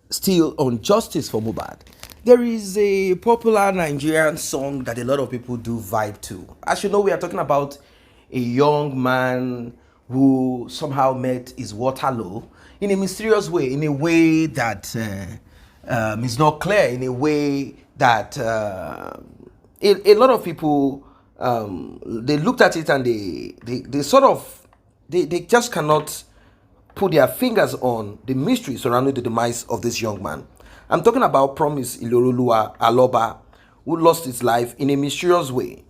still on justice for Mohbad, there is a popular Nigerian song that a lot of people do vibe to. As you know, we are talking about a young man who somehow met his Waterloo in a mysterious way, in a way that is not clear, in a way that a lot of people they looked at it and they sort of they just cannot put their fingers on the mystery surrounding the demise of this young man. I'm talking about Promise Ilorulua Aloba, who lost his life in a mysterious way.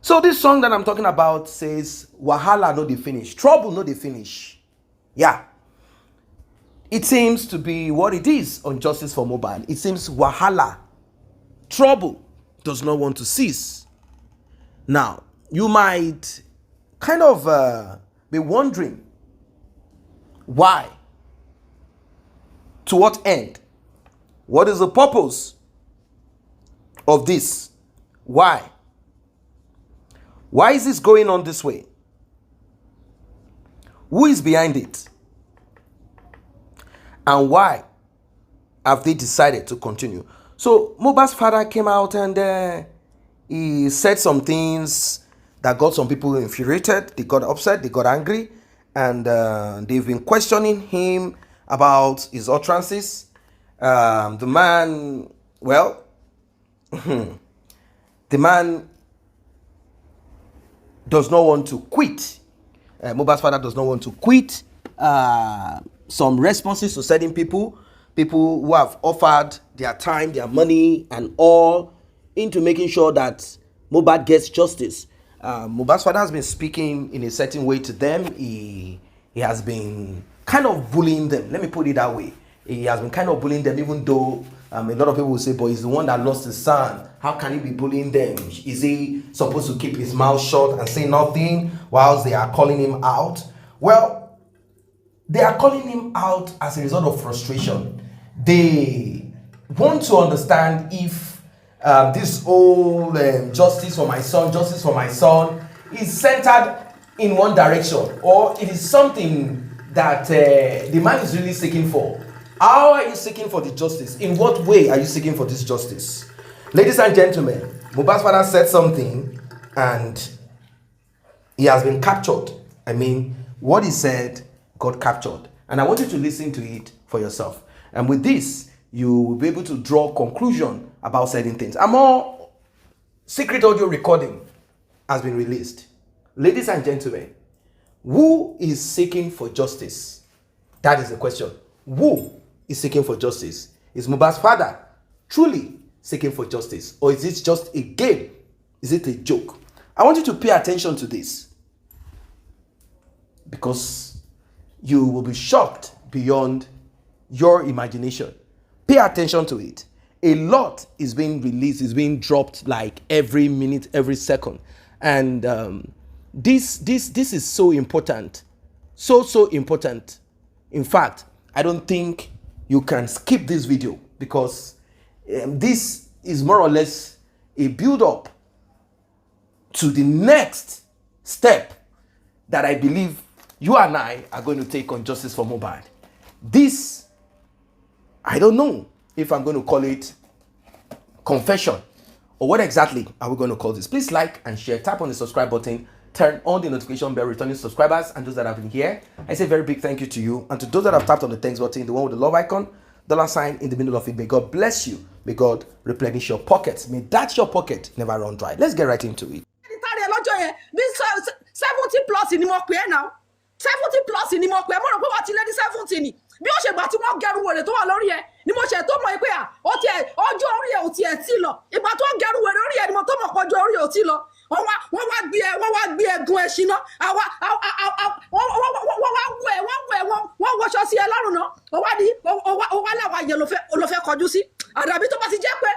So this song that I'm talking about says, Wahala no dey finish, trouble no dey finish. Yeah. It seems to be what it is on Justice for Mohbad. It seems Wahala, trouble, does not want to cease. Now, you might kind of be wondering, why? To what end? What is the purpose of this? Why? Why is this going on this way? Who is behind it? And why have they decided to continue? So Mohbad's father came out and he said some things that got some people infuriated. They got upset, they got angry, and they've been questioning him about his utterances. The man, well, the man does not want to quit. Mohbad's father does not want to quit. Some responses to certain people who have offered their time, their money, and all into making sure that Mohbad gets justice. Mohbad's father has been speaking in a certain way to them. He has been kind of bullying them. Let me put it that way. He has been kind of bullying them, even though a lot of people will say, but he's the one that lost his son. How can he be bullying them? Is he supposed to keep his mouth shut and say nothing whilst they are calling him out? Well, they are calling him out as a result of frustration. They want to understand if this whole justice for my son is centered in one direction, or it is something that the man is really seeking for. How are you seeking for the justice? In what way are you seeking for this justice? Ladies and gentlemen, Mohbad's father said something and he has been captured. I mean, what he said got captured. And I want you to listen to it for yourself. And with this, you will be able to draw conclusion about certain things. A more secret audio recording has been released. Ladies and gentlemen, who is seeking for justice? That is the question. Who is seeking for justice? Is Mohbad's father truly seeking for justice? Or is it just a game? Is it a joke? I want you to pay attention to this, because you will be shocked beyond your imagination. Pay attention to it. A lot is being released, is being dropped like every minute, every second. And this is so important. So important. In fact, I don't think you can skip this video, because this is more or less a build-up to the next step that I believe you and I are going to take on Justice for Mohbad. This, I don't know if I'm going to call it confession, or what exactly are we going to call this. Please like and share, tap on the subscribe button, turn on the notification bell, returning subscribers and those that have been here. I say a very big thank you to you, and to those that have tapped on the thanks button, the one with the love icon, $sign in the middle of it. May God bless you. May God replenish your pockets. May that your pocket never run dry. Let's get right into it. 70 plus ni mo pe now 70 plus ni mo pe mo ro pe wa ti le di 70 ni bí ó ṣe gbà tí wọ́n gẹrù wèrè tó wà lórí ẹ ni mo ṣe tó mọ̀ pé ó ti ọjọ́ orí ẹ ò ti ẹ ti lọ ìgbà tó gẹrù wèrè orí ẹ ni mo tó mọ̀ pọ̀jọ́ orí ẹ ò ti lọ wọ́n wá gbé ẹ̀gún ẹṣin náà wọ́n wọṣọ sí ẹ lọ́rùn náà ó wá láwa yẹn ló fẹ́ kọjú sí àdàbí tó bá ti jẹ́ pé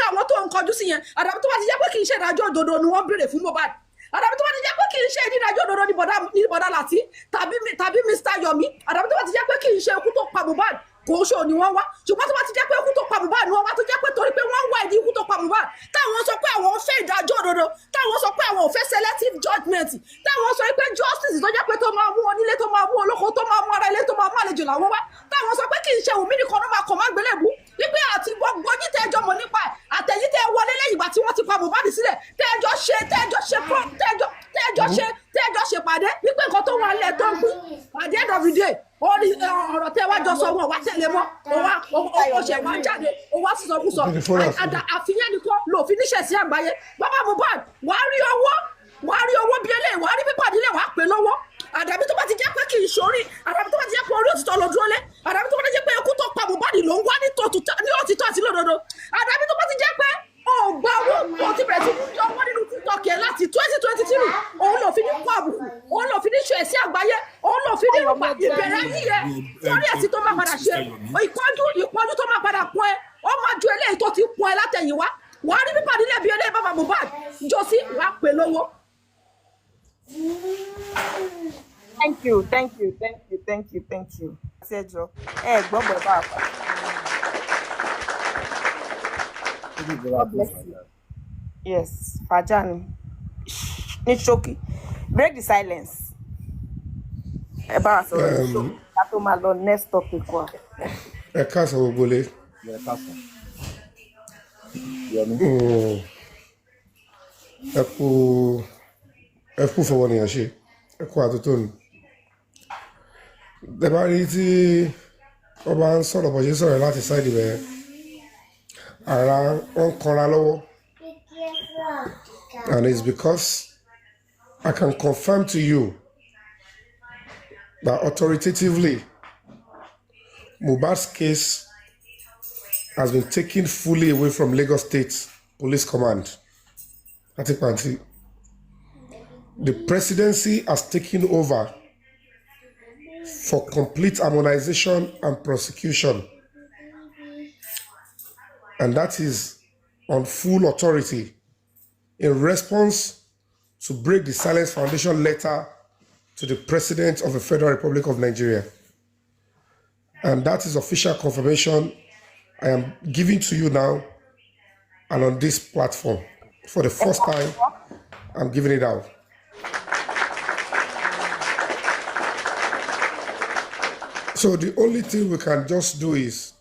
àwọn tó ń kọjú sí yẹn àdàbí tó bá ti jẹ́ pé kì í ṣe ìdájọ́ òdodo ni wọ́n béèrè fún Mohbad àdàbí tó bá ti jẹ́ pé kì í ṣe ìdájọ́ òdodo ní bọ̀dá Láti tàbí Mr. Yomi àdàbí tó bá ti jẹ́ pé kì í ṣe ikú tó pa Mohbad kò ṣó ni wọ́n wá ṣùgbọ́n tó bá ti jẹ́ pé ikú tó pa Mohbad ni wọ́n wá tó jẹ́ pé torí pé wọ́n wá ìdí ikú tó pa Mohbad táwọn sọ pé àwọn fẹ́ ìdájọ́ òdodo táwọn sọ pé àwọn ò fẹ́ selective judgement táwọn sọ pé justice tó jẹ́ pé tó máa mú onílé tó máa mú olóko tó máa mú ara ilé tó máa mú àlejò làwọn wá táwọn sọ pé kì í ṣe Wunmi nìkan ló máa at the end of the day ó ní ọ̀rọ̀ tẹ́ wá jọ sọ wọn wá tẹ̀lé mọ́ ó ṣe wá jáde ó wá sísọkúsọ àfihàn nìkan lòfin níṣẹ́ sí àgbáyé bàbá Mohbad wàá rí owó bí eléyìí wàá rí pípàdé lè wàá pè lọ́wọ́ àdàbí tó bá ti jẹ́ pé kì í ṣorí àdàbí tó bá ti jẹ́ pé orí òtítọ́ ló dúró lé àdàbí tó bá ti jẹ́ pé ikú tó pa Mohbad ló ń wá ní òtítọ́ àti lódodo àdàbí tó bá ti jẹ́ pé ọgbà owó wọn ti bẹ̀rẹ̀ sí ní yọ owó nínú TikTok ẹ̀ láti 2023 òun ló fi ní kó àbùkù òun ló fi ní ṣe ẹ̀sí àgbáyé òun ló fi ní ìbẹ̀rẹ̀ yíyẹ sórí ẹ̀sí tó máa padà ṣe ìpọ́njú tó máa padà pọ́n ẹ ó máa ju eléyìí tó ti pọ́n ẹ látẹ̀yìnwá wàá rí pípàdé lẹ́bi eléyìí bàbá Mohbad jọ sí wàá pè lówó. Thank you. Ṣẹ́jọ́ gbọ́ bọ̀ bá a pa. God bless you. Yes, Fajani. Ní ṣókí. Break the silence. Ẹ bá a sọ̀rọ̀ ní ṣókí. Ká tó máa lọ next topic wa. Ẹ káàsán gbogbo lé. Ẹ kú fọwọ́nìyàn ṣe. Ẹ kú àtúntò ni. Ẹ bá rí tí wọ́n bá ń sọ̀rọ̀ bọ̀ ṣe sọ̀rọ̀ láti sáìdì bẹ̀rẹ̀. Ara wọn kanra lọ́wọ́. And it's because I can confirm to you that authoritatively Mohbad's case has been taken fully away from Lagos State Police Command. The presidency has taken over for complete harmonization and prosecution. And that is on full authority in response to break the Silence Foundation letter to the President of the Federal Republic of Nigeria. And that is official confirmation I am giving to you now and on this platform. For the first time, I'm giving it out. So the only thing we can just do is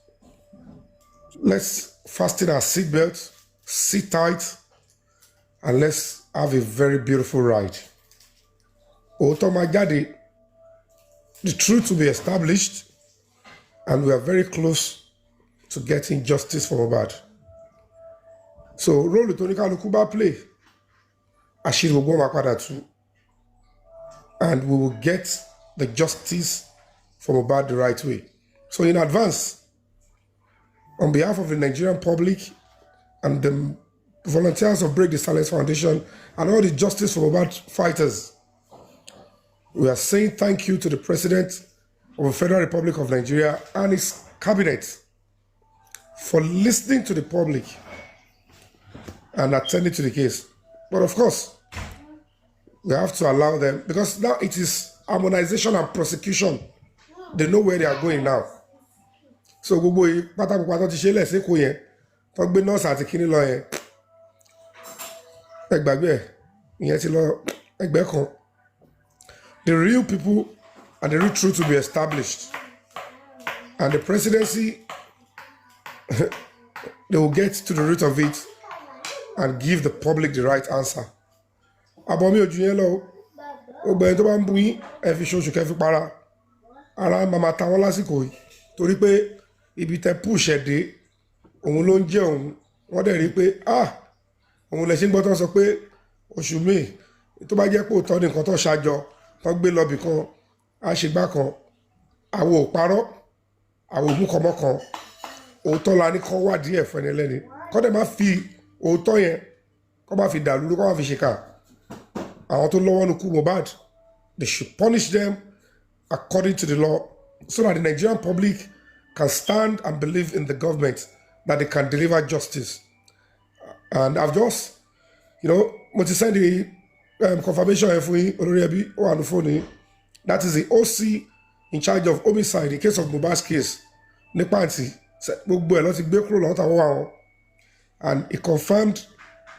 let's fasten our seatbelts, sit tight, and let's have a very beautiful ride. Otomagadi, the truth will be established, and we are very close to getting justice for Mohbad. So, role Tonika Lukuba play, Ashir will go Makwada too, and we will get the justice for Mohbad the right way. So, in advance, on behalf of the Nigerian public and the volunteers of Break the Silence Foundation and all the Justice for Mohbad fighters, we are saying thank you to the President of the Federal Republic of Nigeria and his cabinet for listening to the public and attending to the case. But of course, we have to allow them, because now it is harmonization and prosecution. They know where they are going now. So gbogbo pátápátá ti ṣe lẹ́sìn kò yẹn tó gbé nọ́ọ̀sì àti kíní lọ yẹn ẹgbàgbé ìyẹn ti lọ ẹgbẹ́ kan. The real people and the real truth will be established, and the presidency they will get to the root of it and give the public the right answer. Àbọ̀mí ojú yẹn lọ ọgbẹ́ni tó bá ń bu yín ẹ fi ṣoṣù kẹfí para ara màmá táwọn lásìkò yìí torí pé ibi tẹ push ẹ̀ dé òun ló ń jẹ́ òun wọ́n dẹ̀ rí pé òun lè ṣe ń gbọ́ tó sọ pé oṣù míì tó bá jẹ́ pé òótọ́ ní nǹkan tó ṣàjọ tó gbé lọ́bì kan àṣegbá kan àwọn ò parọ́ àwọn òmù kọmọ kan òótọ́ la ní kọ́ wádìí ẹ̀fọ́ ẹni ẹlẹ́ni kọ́ dẹ̀ má fi òótọ́ yẹn kọ́ má fi dàlúrú kọ́ má fi ṣèkà àwọn tó lọ́wọ́ ní kú Mohbad, they should punish them according to the law so that the Nigerian public can stand and believe in the government that they can deliver justice. And I've just, mo ti send the confirmation fún yín olórí ẹbí ó wà ní fóònù. That is the OC in charge of homicide in case of Mohbad's case ní pàǹtí gbogbo ẹ̀ ló ti gbé kúrò lọ́wọ́ táwọn wà wọn. And he confirmed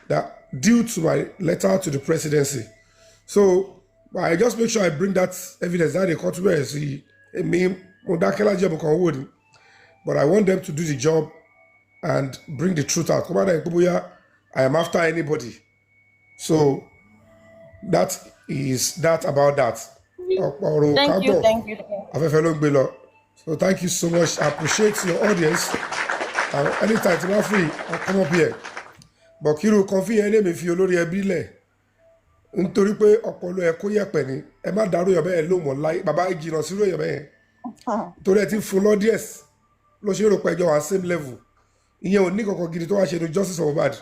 that due to my letter to the presidency. So I just make sure I bring that evidence that they come to me see me but I want them to do the job and bring the truth out. I am after anybody. So that is that about that. ọ̀pọ̀ ọ̀rọ̀ Thank you, kábọ̀ thank you. afẹ́fẹ́ ló ń gbé lọ. So thank you so much. I appreciate your audience. And anytime tí wọ́n free, I'll come up here. But kírú kọfí yẹn lè mi fi olórí ẹbí lẹ̀. Nítorí pé ọpọlọ ẹ kó yẹ̀pẹ̀ ni. Ẹ má dàrú yọ̀bẹ̀ yẹn ló mọ̀ láyé. Bàbá ìjìnà sírò yọ̀bẹ̀ yẹn. Torí ẹ ti fún lọ́díẹ̀s. Ló ṣe rò pé ẹjọ́ wà same level. Ìyẹn ò ní kankan gidi tó wá ṣe ní justice of Mohbad.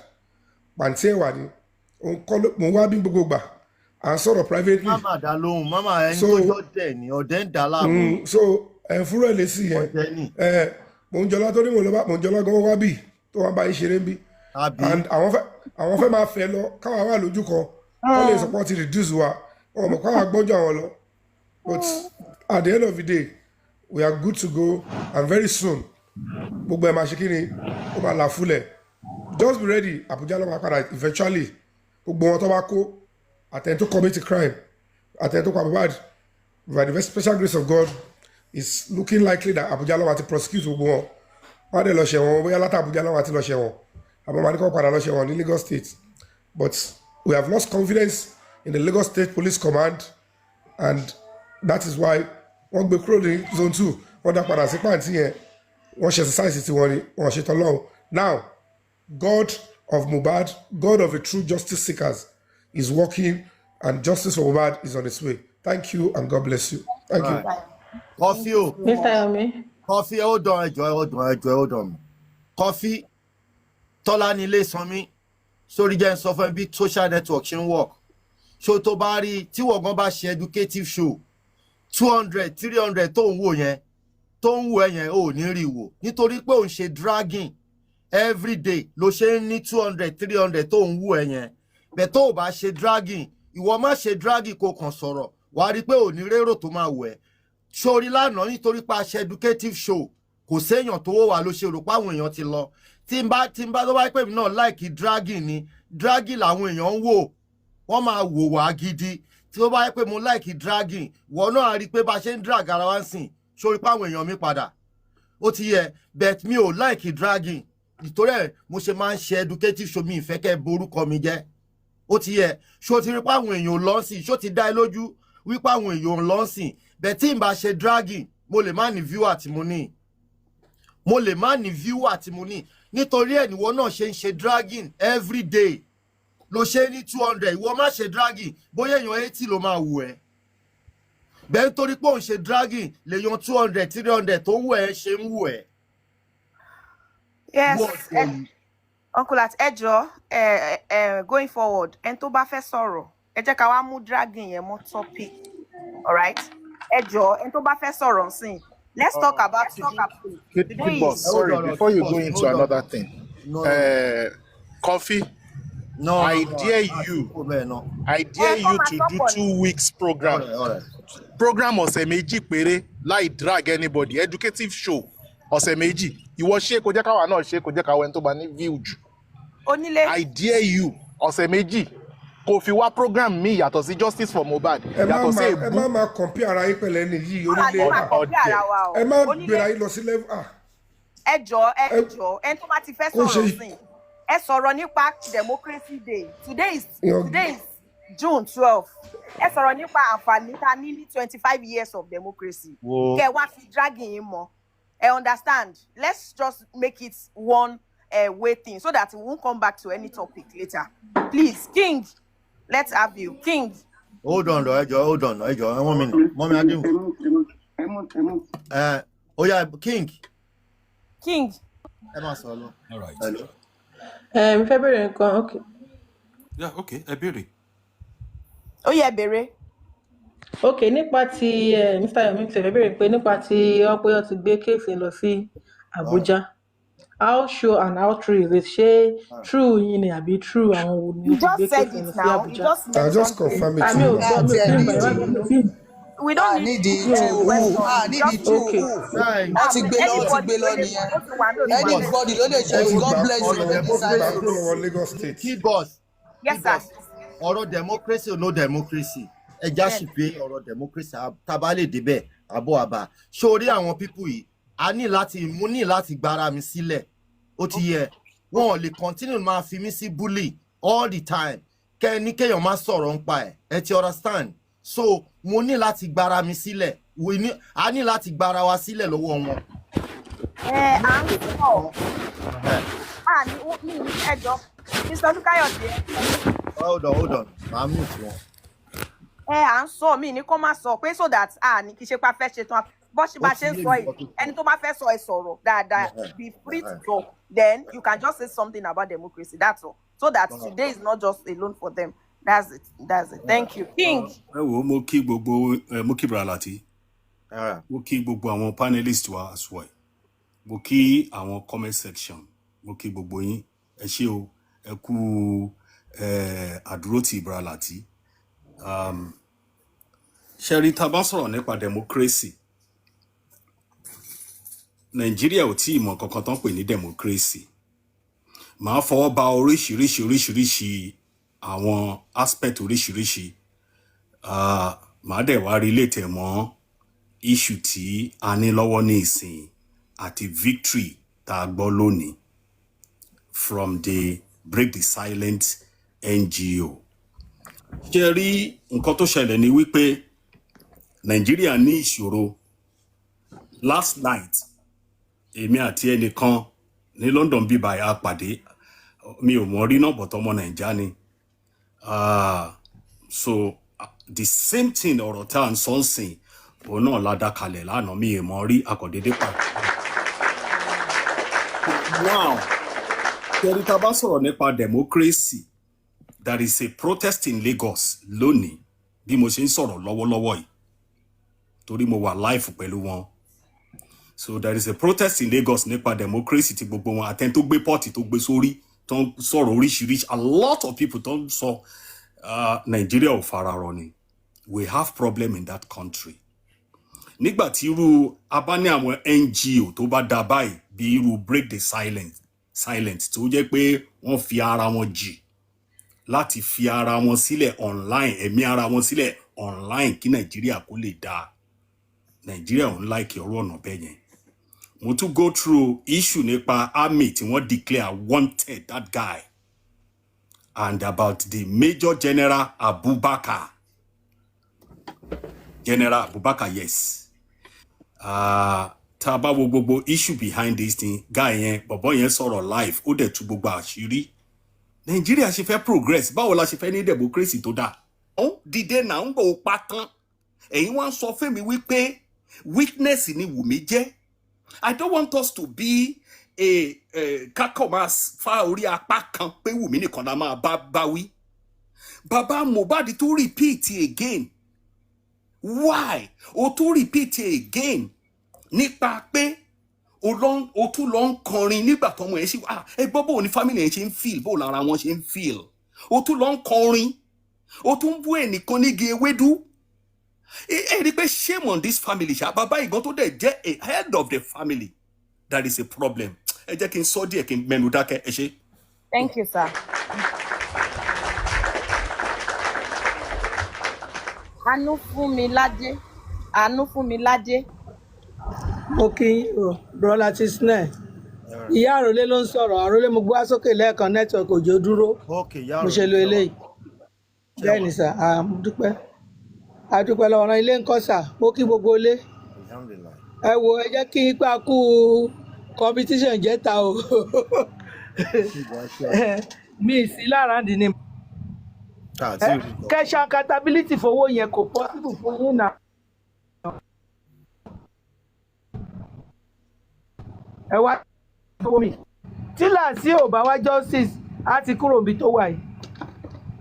Pàǹtí ẹ̀wà ni. Mo wá bí gbogbo gbà. À ń sọ̀rọ̀ privately. Mama dá lóhùn, mama ẹni tó jọ dẹ̀ ni, ọ̀dẹ̀ ń dà láàmú. So ẹ̀ fúnra ẹ̀ lé sí yẹn. Ọ̀dẹ̀ ni. Mò ń jọlá tó ní mò ń jọlá gan wá bì tó wá bá yín ṣeré ń bí. And àwọn fẹ́ máa fẹ́ lọ káwa wà lójú kan wọ́n lè support reduce wa wọ́n mọ̀ káwa gbọ́njọ́ àwọn lọ. But at the end of the day we are good to go and very soon gbogbo ẹ̀ máa ṣe kí ni ó máa là fúlẹ̀. Just be ready Abuja ló máa padà eventually gbogbo wọn tó bá kó àtẹ̀yìn tó commit a crime àtẹ̀yìn tó pa Mohbad by the very special grace of God it's looking likely that Abuja ló máa ti prosecute gbogbo wọn wọ́n á dẹ̀ lọ ṣẹ̀wọ̀n bóyá látà Abuja ló máa ti lọ ṣẹ̀wọ̀n àmọ́ màá ní kó padà lọ ṣẹ̀wọ̀n ní Lagos State but we have lost confidence in the Lagos State Police Command and that is why wọ́n gbé kúrò ní zone 2 wọ́n dá padà sí pàǹtí yẹn wọ́n ṣe exercise tí wọ́n ní wọ́n ṣe tọ́lọ́run now God of Mohbad God of the true justice seekers is working and justice for Mohbad is on its way. Thank you and God bless you. Thank you. Coffee o. Mr. Yomi. Coffee hold on ẹjọ́. Coffee Tọ́lá ní ilé sanmi sórí jẹ́ ń sọ fún bí social network ṣe ń work. Ṣó tó bá rí tí wọ́n gan bá ṣe educative show 200 300 tó ń wò yẹn tó ń wò ẹ̀yẹn ò ní rí wò nítorí pé òun ṣe dragging every day ló ṣe ń ní 200 300 tó ń wò ẹ̀yẹn bẹ́ẹ̀ tó bá ṣe dragging ìwọ má ṣe dragging kó kàn sọ̀rọ̀ wàá rí pé ò ní rérò tó máa wò ẹ́ sórí lánàá nítorí pé a ṣe educative show kò séèyàn tó wò wá ló ṣe rò pé àwọn èèyàn ti lọ tí n bá tó bá pè mí náà láìkí dragging ni dragging làwọn èèyàn ń wò wọ́n máa wò wá gidi tí ó bá pè mo láìkí dragging wọ́n náà rí pé bá ṣe ń drag ara wa ń sìn sórí pé àwọn èèyàn mi padà ó ti yẹ but mi ò láìkí dragging nítorí ẹ̀ mo ṣe máa ń ṣe educative show mi ìfẹ́ kẹ́ borúkọ mi jẹ́ ó ti yẹ ṣó ti rí pé àwọn èèyàn lọ sí ṣó ti dá ẹ lójú wípé àwọn èèyàn lọ sí bẹ́ẹ̀ tí n bá ṣe dragging mo lè má ní viewer tí mo ní nítorí ẹ̀ níwọ náà ṣe ń ṣe dragging every day ló ṣe ní 200 ìwọ má ṣe dragging bóyá èèyàn 80 ló máa wù ẹ́ bẹ́ẹ̀ nítorí pé òun ṣe dragging lèèyàn 200 300 tó wù ẹ́ ṣe ń wù ẹ́. Yes, Uncle at ẹjọ́ going forward ẹni tó bá fẹ́ sọ̀rọ̀ ẹ jẹ́ ká wá mú dragging yẹn mọ́ topic alright ẹjọ́ ẹni tó bá fẹ́ sọ̀rọ̀ nsìn let's talk about Kid boss, sorry, before you go into another thing, Coffee, No, I dare you to do 2 weeks program. All right. Program ọ̀sẹ̀ méjì péré láì drag anybody, educative show ọ̀sẹ̀ méjì. Ìwọ ṣe kó jẹ́ káwa náà ṣe kó jẹ́ káwa ẹni tó bá ní view jù. Onílé. I dare you ọ̀sẹ̀ méjì kò fi wá program mi yàtọ̀ sí justice for Mohbad yàtọ̀ sí èbú. Ẹ má máa compare ara yín pẹ̀lẹ́ ní yìí onílé. Ẹ má gbéra yín lọ sí level. Ẹjọ́ ẹni tó bá ti fẹ́ sọ̀rọ̀ sí ẹ sọ̀rọ̀ nípa Democracy Day. Today is June 12. Ẹ sọ̀rọ̀ nípa àǹfààní ta ní 25 years of democracy. Kẹ wá fi dragging yín mọ́. I understand. Let's just make it one way thing so that we won't come back to any topic later. Please, King, let's have you. King. Hold on, hold on. 1 minute. Mommy, I do. Oh yeah, King. All right. Hello. February nǹkan, okay. Yeah, okay. Ẹ béèrè. Ó yẹ béèrè. Okay, nípa ti Mr. Yomi ṣe fẹ́ béèrè pé nípa ti ó ti gbé kéèsì lọ sí Abuja. How sure and how true is it? Ṣé true yín ni àbí true àwọn wo ni You just gbé said kéèsì lọ it sí now. Abuja? You just confirm it. Àmì ò gbọ́ mi ò fi ìgbà We don't need the true. Need the true. Wọ́n ti gbé lọ nìyẹn. Anybody ló lè ṣe God bless you. Lagos State. Key boss. Yes, sir. Ọ̀rọ̀ democracy or no democracy. Ẹ já sí pé ọ̀rọ̀ democracy tá bá lè débẹ̀ àbọ̀ àbá. Sórí àwọn people yìí, a ní láti gbára mi sílẹ̀. Ó ti yẹ. Wọ́n lè continue máa fi mí sí bully all the time. Kéèyàn má sọ̀rọ̀ ńpa ẹ̀. Ẹ ti understand? so mo ní láti gbára mi sílẹ̀ a ní láti gbára wa sílẹ̀ lọ́wọ́ wọn. À ń sọ ní ẹjọ́ Mr. Olúkáyọ̀dé. Hold on màá mú ìtú wọn. À ń sọ mí ní kó má sọ pé so that ní kí ṣe pa fẹ́ ṣe tán bó ṣe bá ṣe ń sọ yìí ẹni tó bá fẹ́ sọ ẹ sọ̀rọ̀ dáadáa be free to talk then you can just say something about democracy that's all so that today is not just alone for them. That's it. Thank you. King. Ẹ wo mo kí gbogbo mo kí Bralati. Mo kí gbogbo àwọn panelists wa as well. Mo kí àwọn comment section. Mo kí gbogbo yín. Ẹ ṣé o. Ẹ kú àdúrótì Bralati. Ṣẹ́rí tá bá sọ̀rọ̀ nípa democracy. Nàìjíríà ò tí ì mọ̀ kankan tán pè ní democracy. Màá fọwọ́ ba oríṣiríṣi àwọn aspect oríṣiríṣi. Màá dẹ̀ wá relate mọ́ issue tí a ní lọ́wọ́ ní ìsìn àti victory tá a gbọ́ lónìí from the Break the Silence NGO. Ṣé rí nǹkan tó ṣẹlẹ̀ ní wípé Nàìjíríà ní ìṣòro. Last night èmi àti ẹnìkan ní London bí báyìí a pàdé mi ò mọ̀ rí náà bọ̀tọ̀ ọmọ Nàìjíríà ni. So the same thing ọ̀rọ̀ tá à ń sọ ń sìn òun náà ládàkalẹ̀ lánàá mi ò mọ̀ rí akọ̀dédé pàdé. Wow. Kẹ́rí tá bá sọ̀rọ̀ nípa democracy, there is a protest in Lagos lónìí bí mo ṣe ń sọ̀rọ̀ lọ́wọ́lọ́wọ́ yìí torí mo wà live pẹ̀lú wọn. So there is a protest in Lagos nípa democracy tí gbogbo wọn àtẹni tó gbé pọ́ọ̀tì tó gbé sórí tó ń sọ̀rọ̀ oríṣiríṣi a lot of people tó ń sọ Nigeria ò fararọ ni. We have problem in that country. Nígbà tí irú abá ní àwọn NGO tó bá dá báyìí bí irú Break the Silence tó jẹ́ pé wọ́n fi ara wọn jì láti fi ara wọn sílẹ̀ online ẹ̀mí ara wọn sílẹ̀ online kí Nàìjíríà kó lè dáa. Nàìjíríà ò ń like ọ̀rọ̀ ọ̀nà bẹ́ẹ̀ yẹn. Mo tún go through issue nípa army tí wọ́n declare wanted that guy and about the Major General Abubakar. General Abubakar, yes. Tá bá wo gbogbo issue behind this thing, guy yẹn, bọ̀bọ̀ yẹn sọ̀rọ̀ live, ó dẹ̀ tú gbogbo àṣírí. Nàìjíríà ṣe fẹ́ progress, báwo la ṣe fẹ́ ní democracy tó dáa? Ó dìde náà ń gbọ́ pa tán. Ẹ̀yin wá ń sọ fún mi wípé weakness ni Wunmi jẹ́. I don't want us to be a kakomas fa orí apá kan pé Wunmi nìkan la máa bá wí. Baba Mohbad tó repeat again. Why? O tó repeat again. Nípa pé o tún lọ ń kọrin nígbà tọ́mọ ẹ̀ ṣe ẹ gbọ́ bó ní family ẹ̀ ṣe ń feel bó lára wọn ṣe ń feel. O tún lọ ń kọrin. O tún bú ẹnìkan nígi ewédú. Ẹ rí pé shame on this family ṣá bàbá ìgbọ́n tó dẹ̀ jẹ́ a head of the family. That is a problem. Ẹ jẹ́ kí n sọ díẹ̀ kí n mẹ́nu dákẹ́ ẹ ṣé. Thank you, sir. Àánú fún mi ládé. Mo kí yín o brọlá ti snẹ ìyá àròlé ló ń sọ̀rọ̀ àròlé mo gbá sókè lẹ́ẹ̀kan network òjò dúró mo ṣe lo eléyìí bẹ́ẹ̀ ni sà àdúpẹ́ lọ́wọ́ ọ̀ràn ilé ń kọ́ sà mo kí gbogbo ilé ẹ wo ẹ jẹ́ kí ipa kú competition jẹ́ta o mi sí lára dì ní. Cash accountability fowó yẹn kò possible fún yín náà. Ẹ wá fowó mi tí Làsí ò bá wá justice á ti kúrò níbi tó wà yìí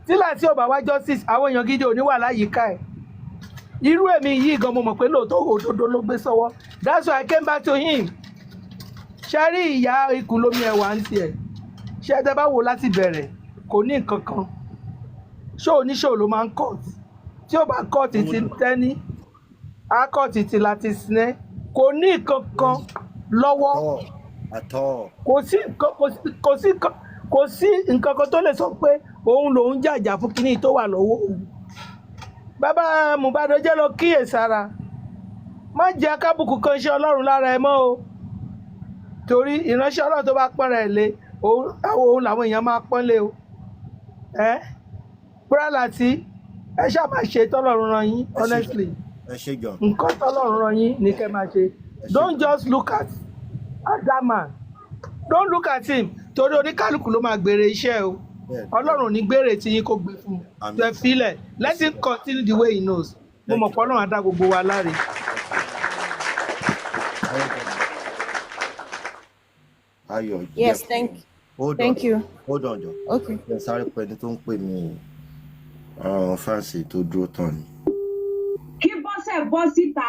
tí Làsí ò bá wá justice àwọn èèyàn gidi ò ní wà láyìíká ẹ̀ irú èmi yìí gan mo mọ̀ pé lóòótọ́ òdodo ló gbé sọ́wọ́ that's why I came back to him. Ṣé rí ìyá ikùn lómi ẹ̀wà ń tiẹ̀ ṣé ẹ bá wò láti bẹ̀rẹ̀ kò ní nǹkan kan ṣé oníṣòwò ló máa ń court tí ó bá court ti tẹ́ni á court ti láti sinẹ́ kò ní nǹkan kan lọ́wọ́ kò sí nǹkan kan tó lè sọ pé òun lòun jàjà fún kinní tó wà lọ́wọ́ òun. Bàbá Mohbad jẹ́ lọ kíyèsára má jẹ́ akábùkù kan iṣẹ́ Ọlọ́run lára ẹ mọ́ o torí ìránṣẹ́ Ọlọ́run tó bá pọ́nra ẹ̀ lé òun làwọn èèyàn máa pọ́n lé o. Brálàtí ẹ ṣáà máa ṣe tọ́lọ́run rán yín honestly nǹkan tọ́lọ́run rán yín ní kẹ́ máa ṣe don't just look at that man don't look at him torí oníkálukú ló máa gbèrè iṣẹ́ o ọlọ́run ní gbèrè tí yín kò gbé fún un ẹ filẹ̀ let him continue the way he knows mo mọ̀ pé ọlọ́run á dá gbogbo wa láre. Yes, thank you. Hold on, John. Okay. Sorry, pé ní tó ń pè mí fancy tó dúró tán ni. Kí bọ́sẹ̀ bọ́ síta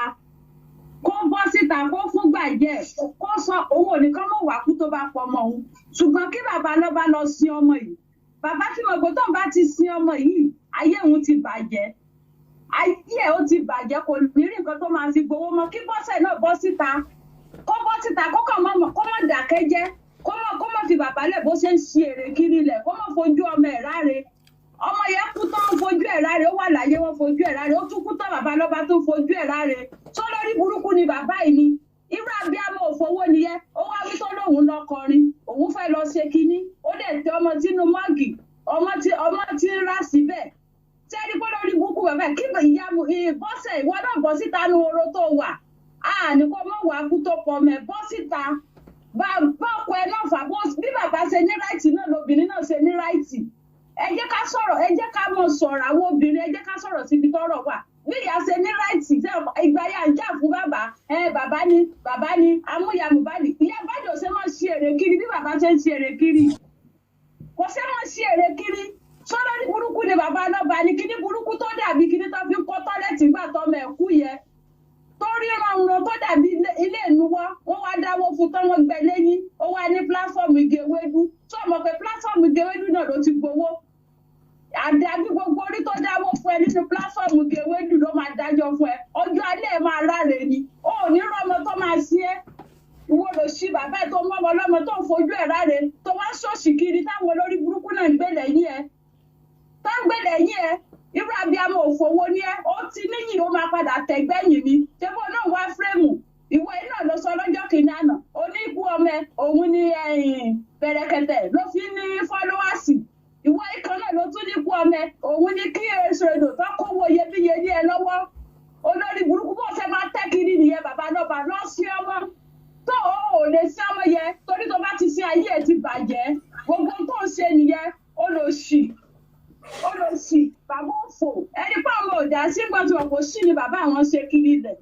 kó bọ́ síta kó fún gbàjẹ́ kó sọ owó nìkan mọ̀ wá kú tó bá pọ̀ mọ́ òun ṣùgbọ́n kí bàbá lọ bá lọ sin ọmọ yìí bàbá tí mo gbọ́ tó ń bá ti sin ọmọ yìí ayé òun ti bàjẹ́ ayé ẹ̀ ó ti bàjẹ́ kò ní rí nǹkan tó máa fi gbowó mọ́ kí bọ́sẹ̀ náà bọ́ síta kó kàn mọ́ dàkẹ́ jẹ́ kó mọ̀ fi bàbá lẹ̀ bó ṣe ń ṣe èrè kiri lẹ̀ kó mọ̀ fojú ọmọ ẹ̀ ráre ọmọ yẹn kú tán ń fojú ẹ̀ ráre ó wà láyé wọn fojú ẹ̀ ráre ó tún kú tán bàbá lọ́ba tó fojú ẹ̀ ráre tó lórí burúkú ni bàbá yìí ni irú abiyamọ òfowó nìyẹn ó wá wí tó lóun lọ kọrin òun fẹ́ lọ ṣe kinní ó dẹ̀ tẹ ọmọ sínú mọ́ọ̀gì ọmọ tí ń rà síbẹ̀ tẹ́rí pé lórí burúkú bàbá kí ìyá bọ́sẹ̀ ìwọ náà bọ́ síta nu oró tó wà ní kó mọ̀ wá kú tó pọ̀ mẹ́ bọ́ síta bá ọkọ ẹ náà fà bí bàbá ṣe ní ráìtì náà lobìnrin náà ṣe ní ráìtì ẹ jẹ́ ká sọ̀rọ̀ ẹ jẹ́ ká mọ̀ sọ̀rọ̀ àwọn obìnrin ẹ jẹ́ ká sọ̀rọ̀ síbi tọ́rọ̀ wà bí ìyá ṣe ní ráìtì ìgbà yà ń jà fún bàbá ni amúyà Mohbad ìyá bàjọ́ ṣe máa ṣe èrè kiri bí bàbá ṣe ń ṣe èrè kiri kò ṣe máa ṣe èrè kiri sọ́dọ̀ ní burúkú ni bàbá náà bá ní kíní burúkú tó dàbí kíní tó fi ń kọ́ tọ́lẹ̀tì gbà tọ́mọ ẹ̀kú yẹ tó ríran wọn tó dàbí ilé ìnuwọ́ wọ́n wá dáwó fún tán wọ́n gbẹ lẹ́yìn ó wá ní pílátọ́ọ̀mù Igewédú tó mọ̀ pé pílátọ́ọ̀mù Igewédú náà ló ti gbowó àdàbí gbogbo orí tó dáwó fún ẹ nínú pílátọ́ọ̀mù Igewédú ló máa dájọ́ fún ẹ ọjọ́ alẹ́ ẹ máa ráre ni ó ní rọmọ tó máa sí ẹ ìwọ ló ṣí bàbá ẹ tó mọ ọmọ ọlọ́mọ tó ń fojú ẹ ráre tó wá ṣọ́ọ̀ṣì kiri táwọn olórí burúkú náà ń gbé lẹ́yìn ẹ tó ń gbé lẹ́yìn ẹ irú abiyamọ òfowó ni ẹ ó ti níyìn ó máa padà tẹ̀gbẹ́yìn mi ṣébó náà wá fírèmù ìwọ yìí náà ló sọ lọ́jọ́ kìíní àná oníkú ọmọ ẹ òun ni bẹ̀rẹ̀kẹ̀tẹ̀ ló fi ní fọ́lọ́wàsì ìwọ yìí kan náà ló tún níkú ọmọ ẹ òun ni kí èso èdò tó kówó iyebíye ní ẹ lọ́wọ́ olórí burúkú bó ṣe máa tẹ́ kiri nìyẹn bàbá lọ́ba lọ́ sí ọmọ tó ò lè sí ọmọ yẹn torí tó bá ti ṣe ayé ẹ ti bàjẹ́ gbogbo tó ń ṣe nìyẹn ó lọ sí bàbá òfò ẹni pé àwọn ọ̀dà sígbà tí wọn kò sí ni bàbá àwọn ṣe kiri lẹ̀.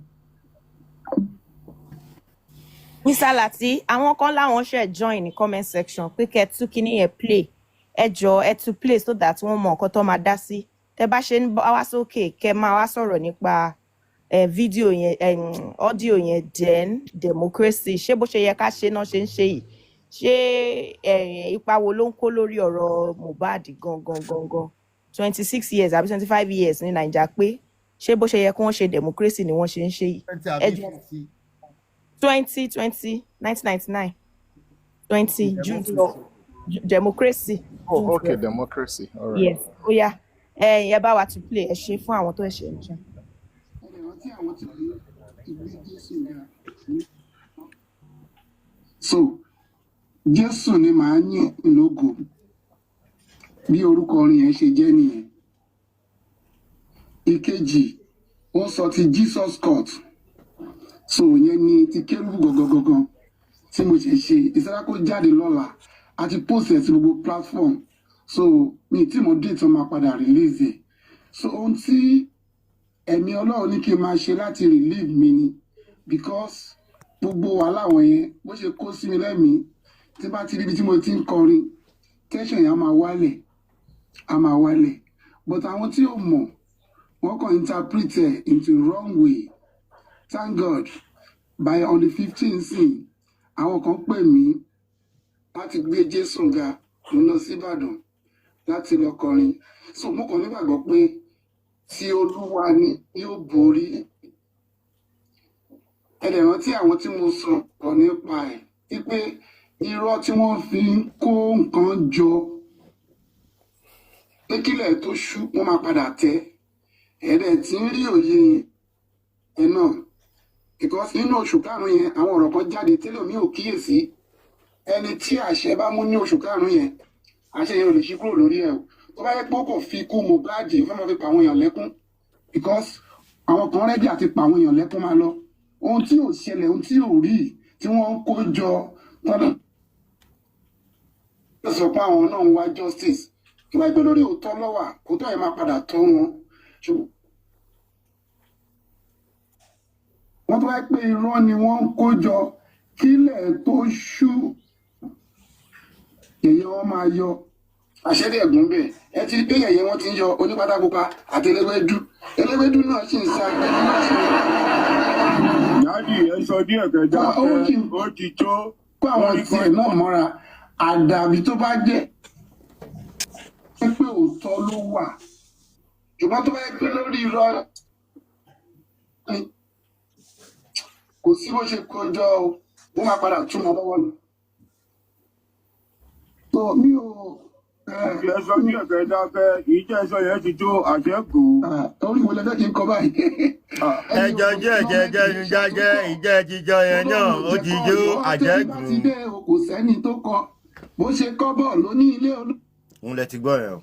Mr. Lati àwọn kan láwọn ṣe join ní comment section pé kẹ́ tú kíní yẹn play ẹ jọ ẹ tú play so that wọ́n mọ nǹkan tó máa dá sí tẹ́ bá ṣe ń bá wá sókè kẹ́ máa wá sọ̀rọ̀ nípa fídíò yẹn ọ́díò yẹn then democracy ṣé bó ṣe yẹ ká ṣe náà ṣe ń ṣe yìí ṣé ipa wo ló ń kó lórí ọ̀rọ̀ Mohbad gangan 26 years àbí 25 years ní Naija pé ṣé bó ṣe yẹ kí wọ́n ṣe democracy ni wọ́n ṣe ń ṣe yìí 1999 20 June democracy. Oh, okay, democracy. All right. Yes. Ó yá ẹ bá wa to play ẹ ṣe fún àwọn tó ẹ ṣe ń ṣe. So Jésù ni màá yìn lógo bí orúkọ orin yẹn ṣe jẹ́ nìyẹn. Ìkejì ó sọ ti Jesus court so yẹn ni ti kérúbù gangan tí mo ṣe ṣe ìsára kó jáde lọ́la àti post ẹ̀ sí gbogbo platform so mi tí mo dé tí wọ́n máa padà release ẹ̀ so ohun tí ẹ̀mí Ọlọ́run ní kí n máa ṣe láti relieve mi ni because gbogbo wàhálà wọn yẹn bó ṣe kó sí mi lẹ́mìí tí bá ti rí ibi tí mo ti ń kọrin tension yẹn á máa wálẹ̀ but àwọn tí ò mọ̀ wọ́n kàn interpret ẹ̀ into wrong way. Thank God by on the 15th sin àwọn kan pè mí láti gbé Jésù ga mo lọ sí Ìbàdàn láti lọ kọrin so mo kàn nígbàgbọ́ pé tí Olúwa ni yóò borí ẹ̀dẹ̀ rántí àwọn tí mo sọ pọ̀ nípa ẹ̀ wípé irọ́ tí wọ́n fi ń kó nǹkan jọ pé kílẹ̀ tó ṣú wọ́n máa padà tẹ́ ẹ̀dẹ̀ tí ń rí òye ẹ̀ náà because nínú oṣù karùn-ún yẹn àwọn ọ̀rọ̀ kan jáde tẹ́lẹ̀ mi ò kíyèsí ẹni tí àṣẹ bá mú ní oṣù karùn-ún yẹn àṣẹ yẹn ò lè ṣí kúrò lórí ẹ̀ o tó bá yẹ pé ó kò fi ikú Mohbad ó fẹ́ máa fi pa àwọn èèyàn lẹ́kún because àwọn kan rẹ́dí àti pa àwọn èèyàn lẹ́kún máa lọ ohun tí ò ṣẹlẹ̀ ohun tí ò rí tí wọ́n ń kó jọ tọ́lá sọ pé àwọn náà ń wá justice tó bá gbé lórí òótọ́ lọ́wà kó tó yẹ máa padà tọ́ wọn wọ́n tó bá pé irọ́ ni wọ́n ń kó jọ kílẹ̀ tó ṣú yẹ̀yẹ́ wọn máa yọ àṣẹ́dẹ̀ ẹ̀gún bẹ́ẹ̀ ẹ ti rí pé yẹ̀yẹ́ wọn ti ń yọ onípátákópa àti eléwédú náà sì ń sa Dádì ẹ sọ díẹ̀ kẹjá ó ti tó. Kó àwọn tiẹ̀ náà mọ́ra àdàbí tó bá jẹ́ pé òótọ́ ló wà ṣùgbọ́n tó bá yẹ pé lórí irọ́ kò sí bó ṣe kọjọ́ o ó máa padà túmọ̀ lọ́wọ́ ni. tó mi ò. ẹ sọ díẹ̀ kẹjá kẹ ìjẹ́ ẹ̀sọ́ yẹn ti tó àjẹkù. orí wo lẹ́fẹ̀ẹ́ kí n kọ báyìí. ẹjọ jẹ ìjẹ jíjọ yẹn náà ó ti jó àjẹkù. kò sẹ́ni tó kọ bó ṣe kọ́ bọ̀ ló ní ilé olú. òun lẹ ti gbọ́ yẹn o.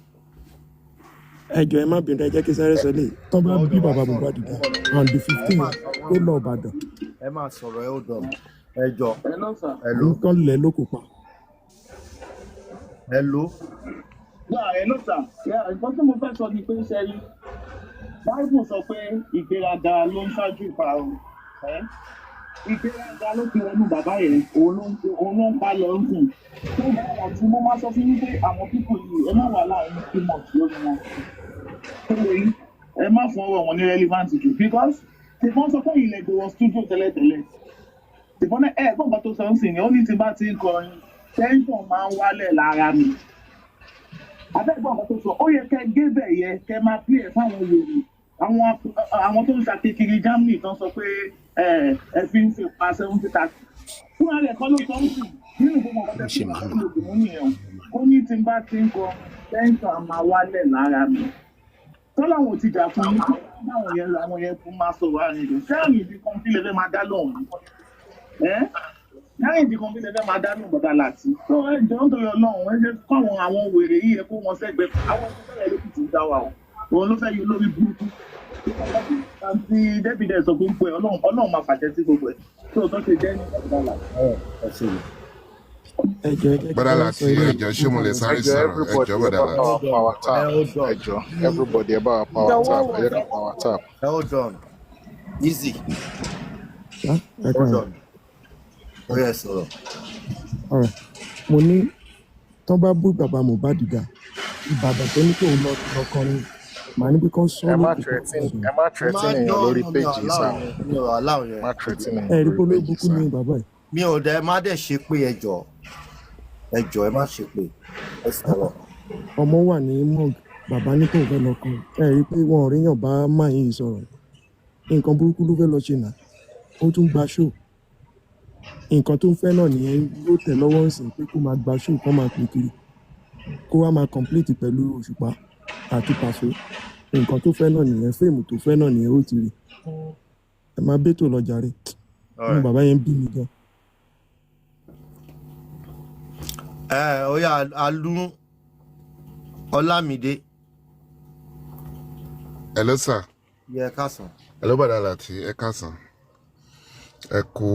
ẹjọ ẹ má bínú ẹ jẹ́ kí sáré sọlẹ tó bá bí bàbá Mohbad dá on the 15 ó lọ Ìbàdàn. ẹ máa sọ̀rọ̀ ẹ ó dọ̀ ẹjọ. nǹkan lẹ̀ ló kó pa. hello. hello sir nǹkan tí mo fẹ́ sọ ni pé sẹ́yìn báìbù sọ pé ìgbéraga ló ń ṣáájú ìparun ìgbéraga ló fi wọnú bàbá yẹn òun ló ń pa lọ ń sìn tó bá wà tí mo máa sọ fún yín pé àwọn pípò yìí ẹ má wà láàrin kímọ̀ lórí wọn tó lè rí ẹ má fún ọ̀rọ̀ wọn ní relevant jù because tìbọn sọ pé ilẹ̀ gbowó studio tẹ́lẹ̀tẹ́lẹ̀ tìbọn ẹ gbọ́n tó sọ ń sìn ní ó ní tí bá ti ń kọrin tension máa ń wálẹ̀ lára mi abẹ́gbọ́n tó sọ ó yẹ kẹ́ gé bẹ̀ yẹ kẹ́ máa pè é fáwọn wèrè àwọn tó ń ṣàkékiri Germany tó ń sọ pé ẹ fi ń fi pa 70-30 fúnra rẹ̀ kọ́ ló sọ ń sìn nínú gbogbo ọ̀gá tẹ́sí ìgbà tó lòdì mú nìyẹn ó ní tí n bá ti ń kọ tension máa wálẹ̀ lára mi tọ́láwọn ò ti jà fún yín àwọn yẹn fún máa sọ̀rọ̀ àrìndò sẹ́yìn ìdí kan kí lè fẹ́ máa dá lóhùn lẹ́yìn ìdí kan kí lè fẹ́ máa dá lóhùn bọ̀dá láti tó ẹ jọ ń torí Ọlọ́run ẹ jẹ́ kó àwọn wèrè yìí ẹ kó wọn sẹ́gbẹ̀ẹ́ àwọn tó fẹ́rẹ̀ ló kìtì dá wa òun ló fẹ́ yọ lórí burúkú àti débìdẹ sọ pé ń pè Ọlọ́run máa fàṣẹ sí gbogbo ẹ̀ tó tó ṣe jẹ́ ní bọ̀dá láti. Bọ́dà láti ẹjọ́ ṣé mo lè sáré sọ̀rọ̀ ẹjọ́ bọ́dà láti. ẹjọ́ everybody ẹ bá wa power tap ẹ jẹ́ ká power tap. hold on easy. hold on. ó yẹ sọ̀rọ̀. mo ní tán bá bú bàbá Mohbad dá Ìbàdàn tó ní kí òun lọ kọrin màá ní bí kò sọ ẹ má threaten èèyàn lórí péjì sáà má threaten èèyàn lórí péjì sáà. ẹ rí pé olóògùn kú ní bàbá ẹ. mi ò dẹ má dẹ ṣe pé ẹjọ́ ẹ má ṣe pé ẹ sọ̀rọ̀. ọmọ wà ní mọ́ọ̀gì bàbá ní kò fẹ́ lọ kan ẹ rí pé wọn ò ríyàn bá máa yín sọ̀rọ̀ nǹkan burúkú ló fẹ́ lọ ṣe náà ó tún gba ṣó nǹkan tó ń fẹ́ náà nìyẹn ló tẹ̀ lọ́wọ́ ń sìn pé kó máa gba ṣó kó máa pè kiri kó wá máa complete pẹ̀lú Òṣùpá àti Pàṣọ nǹkan tó fẹ́ náà nìyẹn fíìmù tó fẹ́ náà nìyẹn ó ti rí ẹ máa bẹ́tò lọ jàre ní bàbá yẹn bí mi gan. ó yá Alú Ọlámídé. hello sir. yẹ káàsán. hello bọ́dà láti ẹ káàsán ẹ kú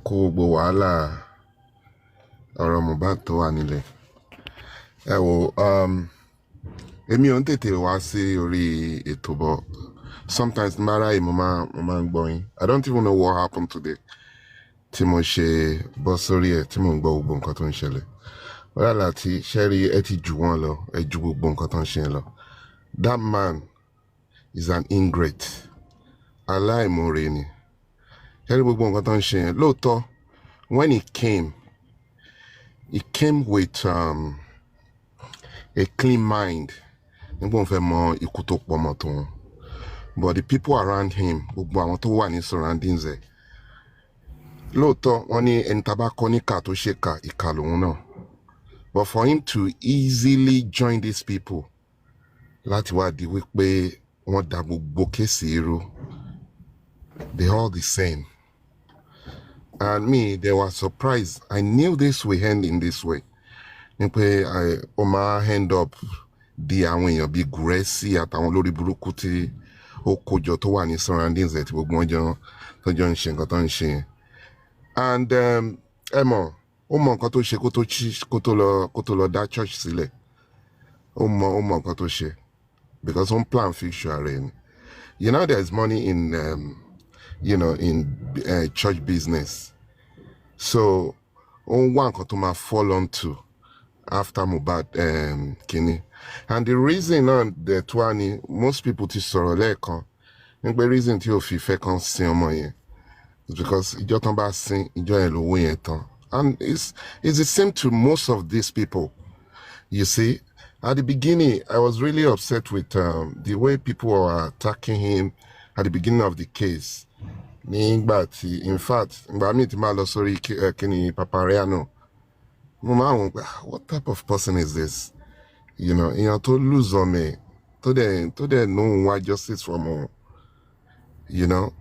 gbogbo wàhálà ọ̀rọ̀ Mohbad tó wà nílẹ̀ ẹ wò èmi ò ń tètè wá sí orí ètò bọ̀ sometimes mara yìí mo máa ń gbọ́ yín I don't even know what happened today tí mo ṣe bọ́ sórí ẹ̀ tí mo ń gbọ́ gbogbo nǹkan tó ń ṣẹlẹ̀ bọ́dà láti ṣẹ́rí ẹ ti jù wọ́n lọ ẹ ju gbogbo nǹkan tó ń ṣe lọ that man is an ingrate aláìmoore ni ṣẹ́rí gbogbo nǹkan tó ń ṣe yẹn lóòótọ́ when he came with a clean mind nígbà wọn fẹ́ mọ ikú tó pọ̀ mọ́ tòun but the people around him gbogbo àwọn tó wà ní surroundings ẹ̀ lóòótọ́ wọ́n ní ẹni tá a bá kọ́ níkà tó ṣe kà ìkà lòun náà but for him to easily join these people láti wá di wípé wọ́n da gbogbo kéèsì irú they all the same and me they were surprised I knew this will end in this way ni pé ó máa end up di àwọn èèyàn bíi Gúrẹ́sì àtàwọn olórí burúkú tí ó kójọ tó wà ní surroundings ẹ̀ tí gbogbo wọn jọ ń ṣe nǹkan tó ń ṣe yẹn. And ẹ mọ̀ ó mọ nǹkan tó ṣe kó tó lọ dá church sílẹ̀. Ó mọ nǹkan tó ṣe because ó ń plan future rẹ̀ ni. You know there's money in church business. So ó ń wá nǹkan tó máa fall onto after Mohbad kini. And the reason that why most people ti sọ̀rọ̀ lẹ́ẹ̀kan nípa reason tí ó fi fẹ́ kan sin ọmọ yẹn is because ìjọ tán bá sin ìjọ yẹn lówó yẹn tán. And it's the same to most of these people. You see, at the beginning, I was really upset with the way people were attacking him at the beginning of the case. In fact, Papariano, what type of person is this? To lose on me, to they know why justice from home.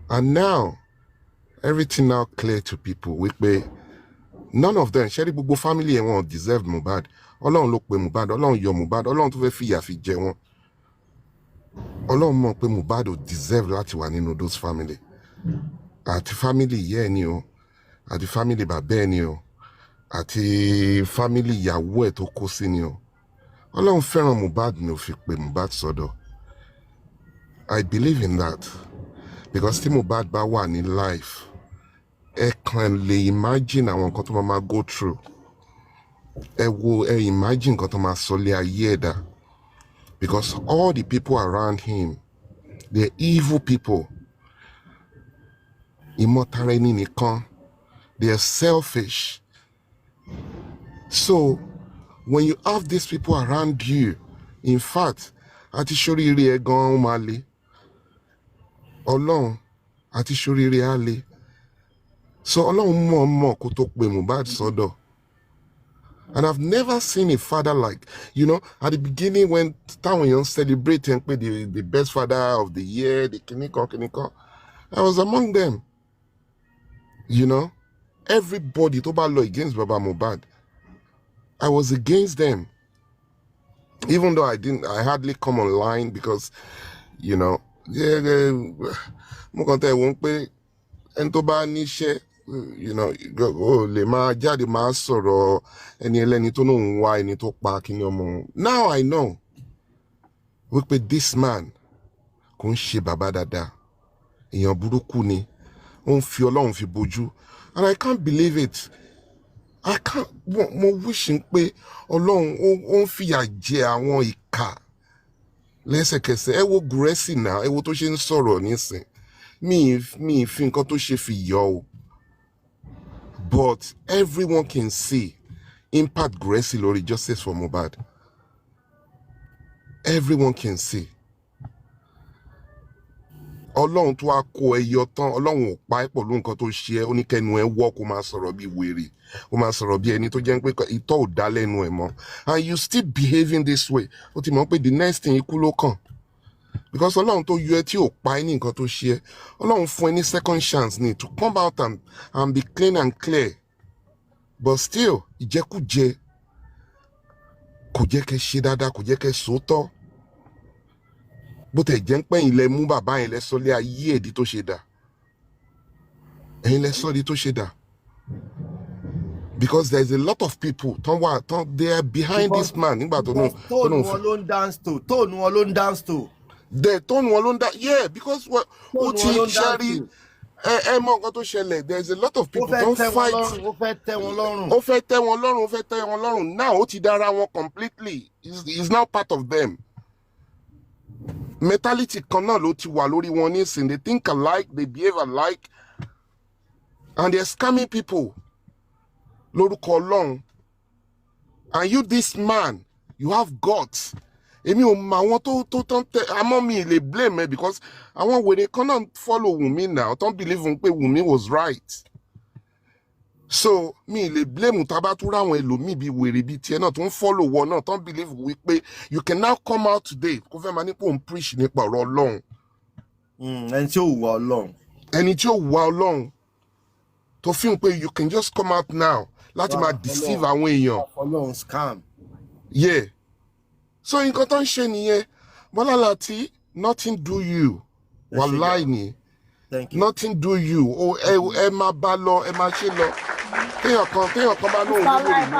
And now everything now clear to people. None of them, Sherry Bubo family and one deserved Mohbad. Ọlọ́run ló pe Mohbad, Ọlọ́run yọ Mohbad, Ọlọ́run tó fẹ́ fìyà fi jẹ wọ́n. Ọlọ́run mọ̀ pé Mohbad ò deserve láti wà nínú those family. Àti family ìyá ẹ̀ ni o, àti family bàbá ẹ̀ ni o, àti family ìyàwó ẹ̀ tó kó sí ni o. Ọlọ́run fẹ́ràn Mohbad ni ó fi pe Mohbad sọ́dọ̀. I believe in that because tí Mohbad bá wà ní life, ẹ kàn lè imagine àwọn nǹkan tó máa go through. Imagine nǹkan tó máa sọ lé ayé ẹ̀dá. Because all the people around him, they're evil people. Ìmọ̀tara ẹni nìkan. They're selfish. So, when you have these people around you, in fact, àti ṣoríire ẹ̀ gan-an máa le. Ọlọ́run àti ṣoríire á le. So Ọlọ́run mọ̀ kó tó pe Mohbad sọ́dọ̀. And I've never seen a father like, at the beginning when táwọn celebrate and play the best father of the year, the kìnìkan, I was among them. Everybody tó bá lọ against Baba Mohbad, I was against them. Even though I hardly come online because, mo kàn tẹ́ wọ́n pé ẹni tó bá níṣẹ́, lè máa jáde máa sọ̀rọ̀ ẹni ẹlẹ́ni tó náà ń wá ẹni tó pa kíní ọmọ. Now I know wípé this man kò ń ṣe bàbá dáadáa, èèyàn burúkú ni, ó ń fi Ọlọ́run fi bojú. And I can't believe it. Mo wishing pé Ọlọ́run ó ń fìyà jẹ àwọn ìkà lẹ́sẹ̀kẹsẹ̀. Ẹ wo Gúrẹ́sì náà, ẹ wo tó ṣe ń sọ̀rọ̀ nísìn. Mi fi nǹkan tó ṣe fi yọ o. But everyone can see impact Gúrẹ́sì lórí justice for Mohbad. Everyone can see. Ọlọ́run tó wá kó ẹ yọ tán, Ọlọ́run ò pa ẹ́ pẹ̀lú nǹkan tó ṣe ẹ́, ó ní kẹ́nu ẹ wọ́ kó máa sọ̀rọ̀ bí wèrè, kó máa sọ̀rọ̀ bí ẹni tó jẹ́ pé ìtọ́ ò dá lẹ́nu ẹ̀ mọ́. And you still behaving this way. Ó ti mọ̀ pé the next thing ikú ló kàn. Because Ọlọ́run tó yọ ẹ́ tí ò pa ẹ́ ní nǹkan tó ṣe ẹ́, Ọlọ́run fún ẹ ní second chance ni to come out and be clean and clear. But still, ìjẹkújẹ kò jẹ́ kẹ́ ṣe dáadáa, kò jẹ́ kẹ́ sòótọ́. Bó tẹ̀ jẹ́ ń pẹ́yìn lẹ mú bàbá yẹn lẹ sọ lé ayé ẹ̀dí tó ṣe dà. Ẹ̀yin lẹ sọ di tó ṣe dà. Because there's a lot of people they are behind this man. Nígbà tó náà. Tóònù wọn ló ń dance to. Tóònù wọn ló ń dance. Yeah, because ó ti ṣẹ́rí. Ẹ mọ nǹkan tó ṣẹlẹ̀. There's a lot of people don't fight. Ó fẹ́ tẹ́ wọn lọ́rùn. Now ó ti dára wọn completely. He's now part of them. Mentality kan náà ló ti wà lórí wọn nísìn. They think alike, they behave alike, and they're scamming people. Lórúkọ Ọlọ́run. And you, this man, you have guts. Èmi ò mọ àwọn tó tán tẹ àmọ́ mi lè blame ẹ because àwọn wèrè kan náà follow Wunmi now. Don't believe pé Wunmi was right. So mi lè blame tabatura àwọn ẹlòmíì bí wèrè bí tiẹ̀ náà tó ń follow wọn náà. Don't believe wípé you can now come out today kó fẹ́ máa ní kó ń preach nípa ọ̀rọ̀ Ọlọ́run. Ẹni tí ò wá Ọlọ́run. Ẹni tí ò wá Ọlọ́run. To feel pé you can just come out now láti máa deceive àwọn èèyàn. Ọlọ́run scam. Yeah. So nǹkan tó ń ṣe nìyẹn. Bọ́lá Láti, nothing do you. Wàláì ni. Nothing do you. O ẹ máa bá lọ, ẹ máa ṣe lọ. Téèyàn kan bá lóun nílò ìlú.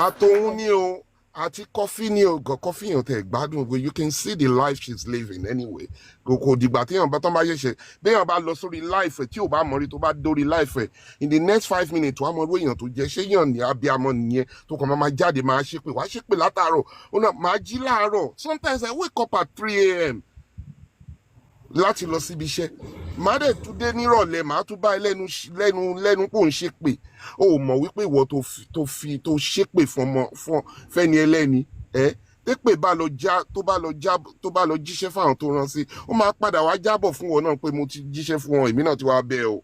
Àtòun ni o. Àti coffee ni o. Coffee yẹn tẹ̀ gbádùn. You can see the life she's living anyway. Kò dìgbà téèyàn bá tán bá yẹ ṣe. Béèyàn bá lọ sórí life ẹ̀ tí ò bá mọ̀ rí tó bá dórí life ẹ̀. In the next 5 minutes, wàá mọ̀ èèyàn tó jẹ́. Ṣé yàn ní abiyamọ nìyẹn tó kàn máa jáde máa ṣépè. Wàá ṣépè látàárọ̀. Ó náà máa jí láàárọ̀. Sometimes I wake up at 3 a.m. láti lọ síbi iṣẹ́. Màá dẹ̀ tún dé nírọ̀lẹ́, màá tún bá ẹ lẹ́nu pò ń ṣépè. O ò mọ̀ wípé ìwọ tó ṣépè fún fẹ́ni ẹlẹ́ni. Tépè bá lọ jíṣẹ́ fáwọn tó rán sí. Ó máa padà wá jábọ̀ fún wọn náà pé mo ti jíṣẹ́ fún wọn, èmi náà ti wá bẹ́ẹ̀ o.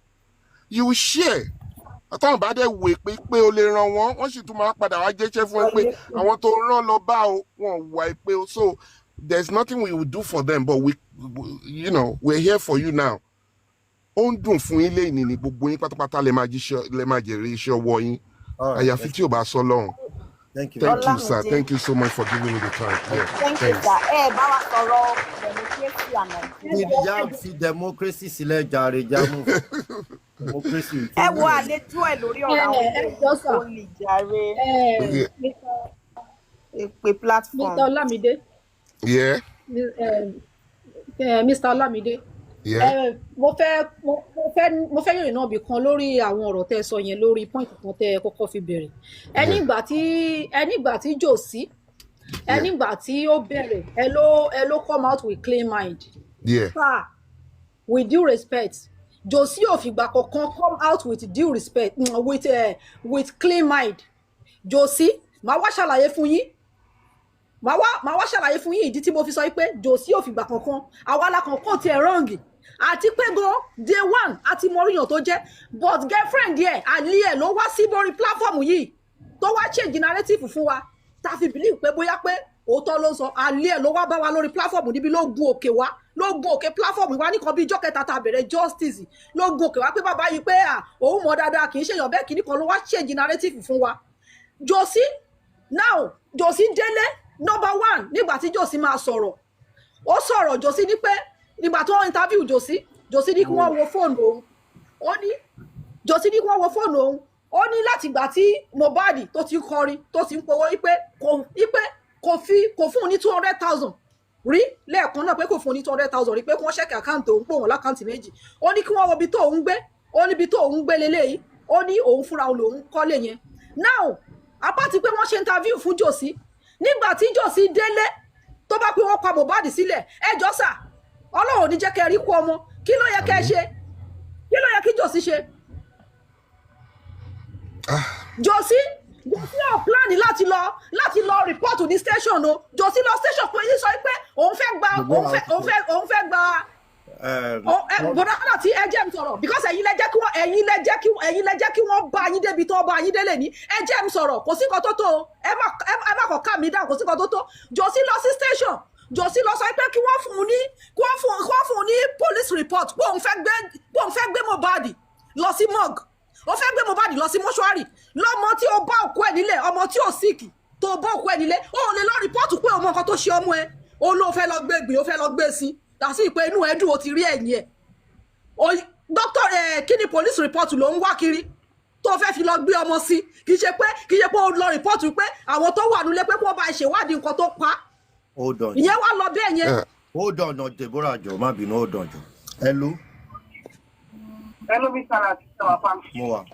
You will share. Àtàwọn bá dẹ̀ wò pé o lè ran wọn, wọ́n sì tún máa padà wá jẹ́ṣẹ́ fún ẹ pé àwọn tó rán lọ bá o, wọn wà pé o. So there's nothing we will do for them, but we're here for you now. Ó ń dùn fún yín lẹ́yìn ní gbogbo yín pátápátá lè máa jèrè iṣẹ́ ọwọ́ yín. Àyàfi tí ò bá sọ lọ́hùn. Thank you, sir. Thank you so much for giving me the time. Yeah. Thank you, sir. Bá wa sọ̀rọ̀ democracy and Nigeria. Ìjà fi democracy sílẹ̀ jàre jámù. Democracy. Wo àlejò ẹ̀ lórí ọ̀rọ̀ àwọn olè jàre. Èpè platform. Mr. Olamide. Yeah. Mr. Olamide. Yeah. Mo fẹ́ yìnrìn náà bì kan lórí àwọn ọ̀rọ̀ tẹ́ sọ yẹn lórí point kan tẹ́ kọ́kọ́ fi bẹ̀rẹ̀. Ẹnígbà tí Josie, ẹnígbà tí ó bẹ̀rẹ̀, ẹ ló come out with clean mind. Yeah. With due respect, Josie ò fìgbà kankan come out with due respect, with clean mind. Josie, màá wá ṣàlàyé fún yín. Màá wá ṣàlàyé fún yín ìdí tí mo fi sọ pé Josie ò fìgbà kankan àwa la kankan ti ẹ̀ rọ́ǹgì àti pé gan day one àti mọ̀ríyàn tó jẹ́ but girlfriend yẹ àlẹ́ ẹ̀ ló wá sí borí platform yìí tó wá change narrative fún wa tá fi believe pé bóyá pé òótọ́ ló ń sọ àlẹ́ ẹ̀ ló wá bá wa lórí platform níbi ló gun òkè platform wa nìkan bí ìjọ́ kẹta tá bẹ̀rẹ̀ justice ló gun òkè wá pé bàbá yìí pé òun mọ̀ dáadáa kì í ṣèyàn bẹ́ẹ̀ kì í nìkan ló wá change narrative fún wa Josie now Josie délé number one nígbà tí Josie máa sọ̀rọ̀ ó sọ̀rọ̀ Josie ní pé nígbà tó interview Josie ní kí wọ́n wo fóònù òun ó ní Josie ní kí wọ́n wo fóònù òun ó ní láti ìgbà tí Mohbad tó ti kọrin tó ti ń powó wípé kò fún un ní 200,000 rí lẹ́ẹ̀kan náà pé kò fún un ní 200,000 rí pé kí wọ́n ṣẹ́kì àkáǹtì òun pé òun lákáǹtì méjì ó ní kí wọ́n wo ibi tó òun gbé ó níbi tó òun gbé leléyìí ó ní òun fúnra òun kọ́lé yẹn now apá ti pé wọ́n ṣe interview fún Josie nígbà tí Josie délé tó bá pé wọ́n pa Mohbad sílẹ̀ ẹjọ́ sà Ọlọ́run ní jẹ́ kẹ́ rí kú ọmọ kí ló yẹ kẹ́ ṣe kí ló yẹ kí Josie ṣe Josie ò plan láti lọ report ní station o Josie lọ station pé yín sọ pé òun fẹ́ gba bọ̀dá náà tí ẹ jẹ́ mi sọ̀rọ̀ because ẹ̀yin lẹ jẹ́ kí wọ́n bá yín débi tó bá yín délé ní ẹ jẹ́ mi sọ̀rọ̀ kò sí nǹkan tó tó ẹ má kọ̀ ká mi dáhùn kò sí nǹkan tó tó Josie lọ sí station Josie lọ sọ pé kí wọ́n fún un ní police report pé òun fẹ́ gbé Mohbad lọ sí morgue ó fẹ́ gbé Mohbad lọ sí mọ́ṣúárì lọ́mọ tí ó bá òkú ẹ̀ nílé ọmọ tí ò síkì tó bá òkú ẹ̀ nílé ó lè lọ report pé ọmọ nǹkan tó ṣe ọmọ ẹ ó ló fẹ́ lọ gbé gbìn ó fẹ́ lọ gbé sí dàsí ìpè inú ẹ̀dùn ó ti rí ẹ̀yìn ẹ̀ dókítà kí ni police report ló ń wá kiri tó fẹ́ fi lọ gbé ọmọ sí kì í ṣe pé ó lọ report pé àwọn tó wà nílé pé kó bá ṣèwádìí nǹkan tó pa ìyẹn wá lọ bẹ́ẹ̀ yẹn. hold on Deborah jọ má bínú hold on jọ hello bí sára ti sọ apá. mo wà.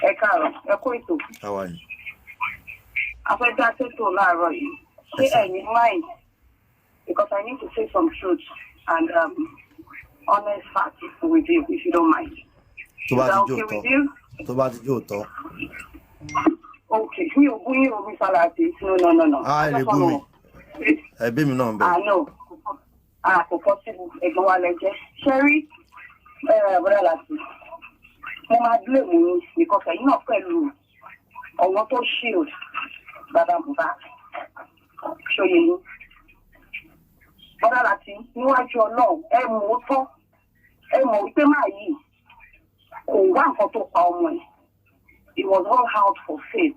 Ẹ káàárọ̀ ẹ kú ètò. How are you? Afẹ́já ṣètò láàárọ̀ yìí ṣé ẹ̀yin mind because I need to say some truth and honest facts with you if you don't mind. Tó bá ti jó tọ́. Okay, mi ò bú yín omi sálàtì no. Ẹ lè bú mi. Ẹbí mi náà ń bẹ̀. No. Kò possible ẹ̀gbọ́n wa lẹ jẹ́. Ṣẹ́rí bọ́dà láti mo máa blame yín because ẹ̀yin náà pẹ̀lú ọ̀wọ́n tó shield bàbá Mohbad ṣòye yín. Bọ́dà láti níwájú Ọlọ́run ẹ mọ̀ ó tán ẹ mọ̀ wípé máa yìí kò wá nǹkan tó pa ọmọ ẹ̀. It was all out for fame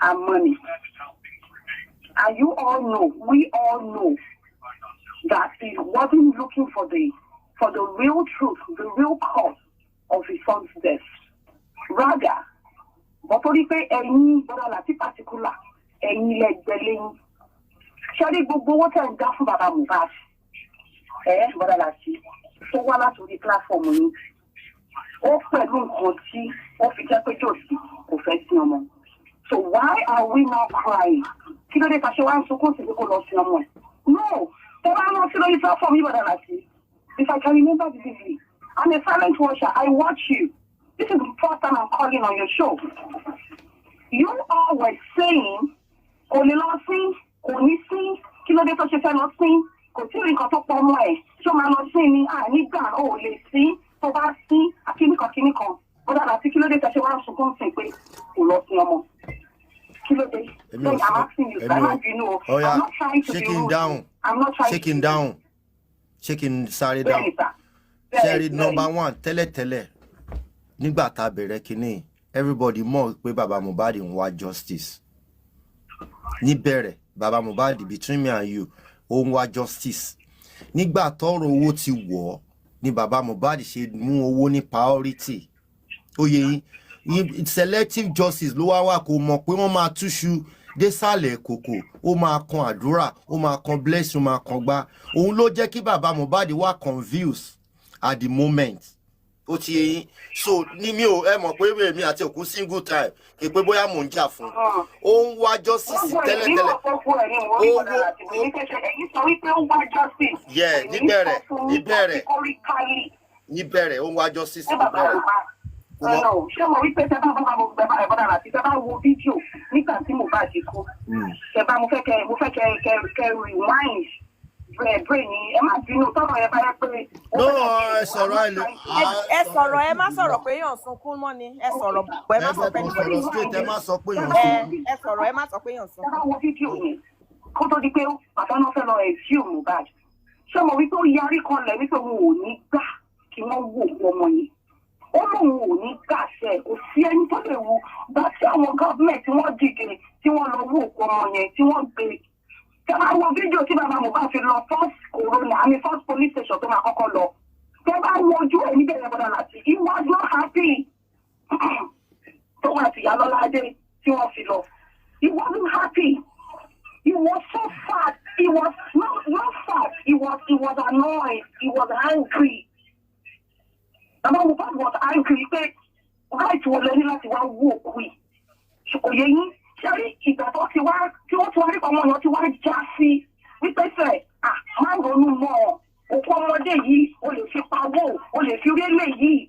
and money. And you all know, we all know that he wasn't looking for the real truth, the real cause of his son's death. Rather, but only pay any particular any like the Shall go what and that for Baba Mohbad? Brother Lati. So one to the platform. So why are we now crying? No, there are not for me, Brother Lati. If I can remember vividly, I'm a silent watcher. I watch you. This is the first time I'm calling on your show. You all were saying, only sing, only sing, kilo de touch not sing, continue to talk for me. So I'm not saying, I need that. Oh, let's see. So that's see, I can't come. But I kilo de touch one so come say, oh, lost no more. Kilo de. I'm asking you, I'm not trying to shaking down. I'm not trying shaking down. Shaking sorry down. Sorry, number one, tele. Nígbà tá bẹ̀rẹ̀ kíní, everybody mọ̀ pé Baba Mohbad ń wá justice. Níbẹ̀rẹ̀, Baba Mohbad between me and you, ó ń wá justice. Nígbà tọ́rọ̀ owó ti wọ̀, ni Baba Mohbad ṣe mú owó ní priority. Ó yé yín, selective justice ló wá kó mọ̀ pé wọ́n máa túṣu désàlẹ̀ kòkò, ó máa kan àdúrà, ó máa kan bless, ó máa kan gbá. Òun ló jẹ́ kí Baba Mohbad wá confused at the moment. Ó ti yé yín. So ní mi ò ẹ mọ̀ pé mi àti òkú single time pé bóyá mò ń jà fún. Ó ń wá justice tẹ́lẹ̀tẹ́lẹ̀. Yeah, níbẹ̀rẹ̀ ó ń wá justice níbẹ̀rẹ̀. Ṣé mo rí pé tẹ́ bá láti tẹ́ bá wo fídíò nígbà tí mo bá ti kú. Tẹ́ bá mo fẹ́ kẹ́ rewind. Brain, ẹ má bínú tọ́rọ̀ ẹ bá yẹ pé. No, ẹ sọ̀rọ̀ ẹ sọ̀rọ̀ ẹ má sọ̀rọ̀ pé yàn sunkún mọ́ ni ẹ sọ̀rọ̀ ẹ má sọ pé ẹ má sọ pé yàn sunkún. Ẹ sọ̀rọ̀ ẹ má sọ pé yàn sunkún. Ẹ bá wo fídíò yẹn kó tó di pé bàbá náà fẹ́ lọ ẹ̀jú Mohbad. Ṣé mo wí pé ó yarí kan lẹ̀ wípé òun ò ní gbà kí wọ́n wò ọmọ yẹn. Ó lóun ò ní gbà ṣe kò sí ẹni tó lè wo bá tí àwọn gọ́ọ̀mẹ̀ntì tí wọ́n dìde tí wọ́n lọ wò ọmọ yẹn tí wọ́n gbé. Tẹ́ bá wo fídíò tí Baba Mohbad fi lọ first corona àmì first police station tó máa kọ́kọ́ lọ. Tẹ́ bá wo ojú ẹ̀ níbẹ̀ yẹn bọ́dà láti he was not happy. Tó wà sí Ìyálọ́ládé tí wọ́n fi lọ. He wasn't happy. He was so sad. He was not sad. He was annoyed. He was angry. Baba Mohbad was angry pé right wo lẹ́ni láti wá wò òkú yìí. Ṣùkò yẹ yín. Ṣé ìgbà tó ti wá tí wọ́n ti wá rí ọmọ yẹn ti wá já sí wípé sẹ̀ máa ń ronú mọ́ òkú ọmọdé yìí o lè fi pawó o lè fi rélé yìí.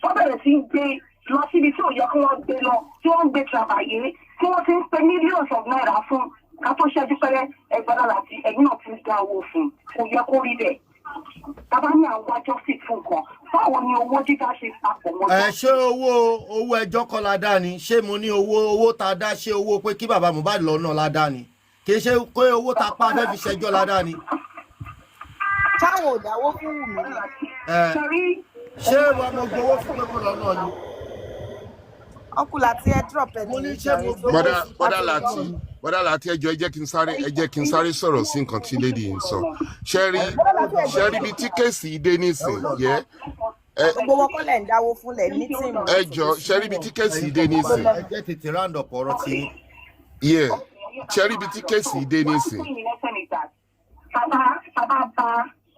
Wọ́n bẹ̀rẹ̀ sí ń gbé lọ síbi tí ò yẹ kí wọ́n gbé lọ tí wọ́n ń gbé travayé tí wọ́n ti ń pe millions of naira fún ká tó ṣẹ́jú pẹ́rẹ́ ẹgbẹ́ra láti ẹ̀yìn náà ti ń dá owó fún kò yẹ kó rí bẹ́ẹ̀. Bàbá ní àwọn àjọ sí fún nǹkan báwo ni owó dídá ṣe papọ̀ mọ́. Ṣé owó ẹjọ́ kọ́ la dá ni? Ṣé mo ní owó tá a dá ṣé owó pé kí Baba Mohbad lọ náà la dá ni? Kì í ṣe pé owó tá a pa fẹ́ fi ṣẹjọ́ la dá ni. Táwọn ò dáwó fún Wunmi. Ṣé wàá mo gbowó fún pé kó lọ náà ni? Ọkùnrin àti ẹ drop ẹ ní ìjà. Bọ́dà láti ẹjọ́ ẹ jẹ́ kí n sáré sọ̀rọ̀ sí nǹkan tí lady yìí ń sọ. Ṣé rí ibi tí kéèsì dé nísìn yẹ. Gbogbo wọn kọ́ lẹ̀ ń dáwó fún lẹ̀ ní tìmù. Ẹjọ́ ṣé rí ibi tí kéèsì dé nísìn. Ẹ jẹ́ tètè round up ọ̀rọ̀ tí. Yẹ ṣé rí ibi tí kéèsì dé nísìn. Bàbá bá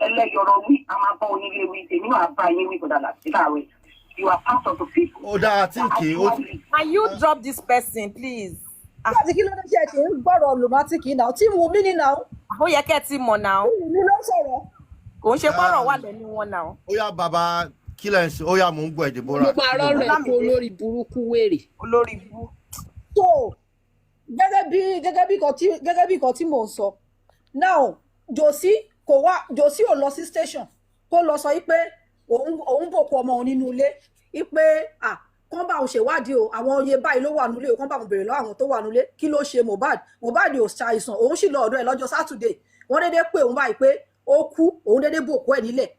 ẹlẹ́yọ̀rọ̀ wí, a máa bá onílé wí, èmi náà bá yín wí kódà láti káwé. You are part of the people. Ó dáa tí kì í. Can you drop this person, please? Láti kí ló dé ṣe kì í gbọ́rọ̀ lunatic náà tí Wunmi ní náà. Ó yẹ kẹ́ ẹ ti mọ̀ náà. Wunmi ló sọ̀rọ̀. Kò ń ṣe pọ́rọ̀ wà lẹ́nu wọn náà. Ó yá bàbá kílẹ̀ ń ṣe ó yá mò ń gbọ́ ẹ̀dẹ̀ bọ́ra. Mo máa rọrùn ẹ̀ kó olórí burúkú wèrè. Olórí burú. So gẹ́gẹ́ bí nǹkan tí mò ń sọ. Now Josie ò lọ sí station kó lọ sọ pé òun bòkú ọmọ òun nínú ilé pé kán bá òun ṣèwádìí o àwọn iye báyìí ló wà nílé o kán bá òun béèrè lọ́wọ́ àwọn tó wà nílé kí ló ṣe Mohbad ò ṣàìsàn òun sì lọ ọ̀dọ̀ ẹ̀ lọ́jọ́ Saturday wọ́n dédé pé òun báyìí pé ó kú òun dédé bòkú ẹ̀ nílẹ̀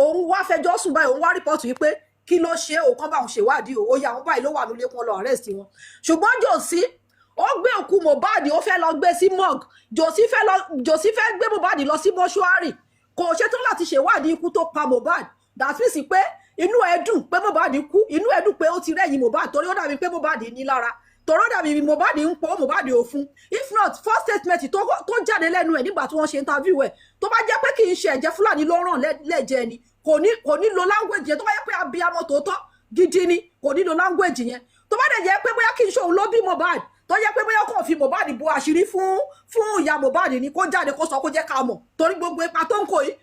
òun wá fẹjọ́ sùn báyìí òun wá rìpọ́ọ̀tù yìí pé kí ló ṣe o kán bá òun ṣèwádìí o ó yà àwọn báyìí ló wà nílé kán lọ arrest wọn ṣùgbọ́n Josie ó gbé òkú Mohbad ó fẹ́ lọ gbé sí morgue Josie fẹ́ gbé Mohbad lọ sí mọ́ṣúárì kò ṣetán láti ṣèwádìí ikú tó pa Mohbad that means pé inú ẹ̀ dùn pé Mohbad kú inú ẹ̀ dùn pé ó ti rẹ́yìn Mohbad torí ó dàbí pé Mohbad ní lára torí ó dàbí Mohbad ń pọ̀ Mohbad ò fún if not first statement tó jáde lẹ́nu ẹ̀ nígbà tí wọ́n ṣe interview ẹ̀ tó bá jẹ́ pé kì í ṣe ẹ̀jẹ̀ Fúlàní ló ràn lẹ́jẹ̀ ni kò ní lo language yẹn tó bá jẹ́ pé abiyamọ tòótọ́ gidi ni kò ní lo language yẹn tó bá dẹ̀ jẹ́ pé bóyá kì í ṣe òun ló bí Mohbad tó jẹ́ pé bóyá kò fi Mohbad bo àṣírí fún ìyá Mohbad ni kó jáde kó sọ kó jẹ́ ká mọ̀ torí gbogbo ipa tó ń kó yìí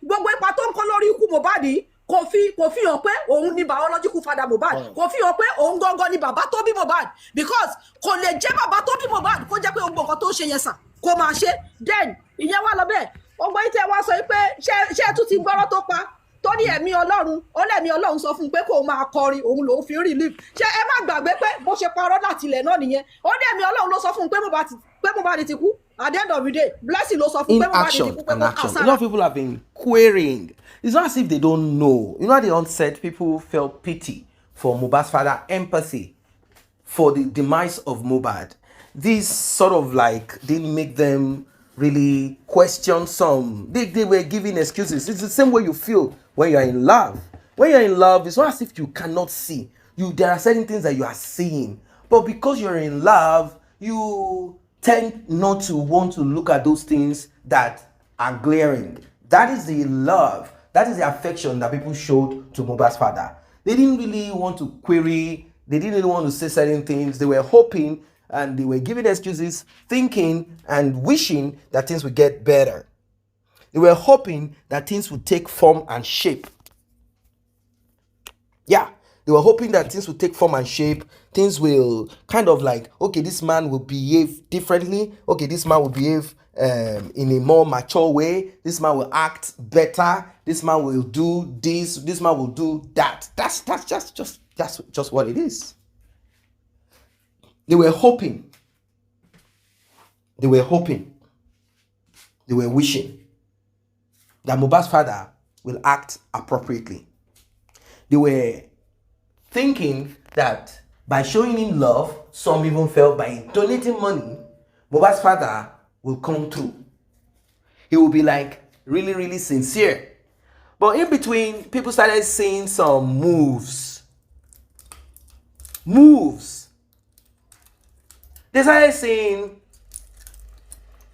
gbogbo ipa tó ń kó lórí ikú Mohbad yìí kò fi hàn pé òun ni biological father Mohbad kò fi hàn pé òun gangan ni bàbá tó bí Mohbad because kò lè jẹ́ bàbá tó bí Mohbad kó jẹ́ pé gbogbo nǹkan tó ṣe yẹn sà kó máa ṣe then ìyẹn wá lọ bẹ́ẹ̀ ọgbọ́n yìí tẹ́ wá sọ pé ṣé tún ti gbọ́rọ́ tó pa tó ní ẹ̀mí Ọlọ́run ó lẹ́mí Ọlọ́run sọ fún un pé kó máa kọrin òun lòún fi ń relief ṣé ẹ má gbàgbé pé bó ṣe parọ́ láti ilẹ̀ náà nìyẹn ó ní ẹ̀mí Ọlọ́run ló sọ fún un pé Mohbad ti kú at the end of the day blessing ló sọ fún un pé Mohbad ti kú pé kó kà sára. A lot of people have been querying. It's not as if they don't know. You know, at the onset, people felt pity for Mohbad's father, empathy for the demise of Mohbad. This sort of like didn't make them really question some. They were giving excuses. It's the same way you feel when you're in love. When you're in love, it's not as if you cannot see. There are certain things that you are seeing. But because you're in love, you tend not to want to look at those things that are glaring. That is the love. That is the affection that people showed to Mohbad's father. They didn't really want to query. They didn't really want to say certain things. They were hoping and they were giving excuses, thinking and wishing that things would get better. They were hoping that things would take form and shape. Yeah, they were hoping that things would take form and shape. Things will kind of like, okay, this man will behave differently. Okay, this man will behave in a more mature way. This man will act better. This man will do this. This man will do that. That's just what it is. They were hoping. They were hoping. They were wishing that Mohbad's father will act appropriately. They were thinking that by showing him love, some even felt by donating money, Mohbad's father will come through. He will be like really, really sincere. But in between, people started seeing some moves. They started seeing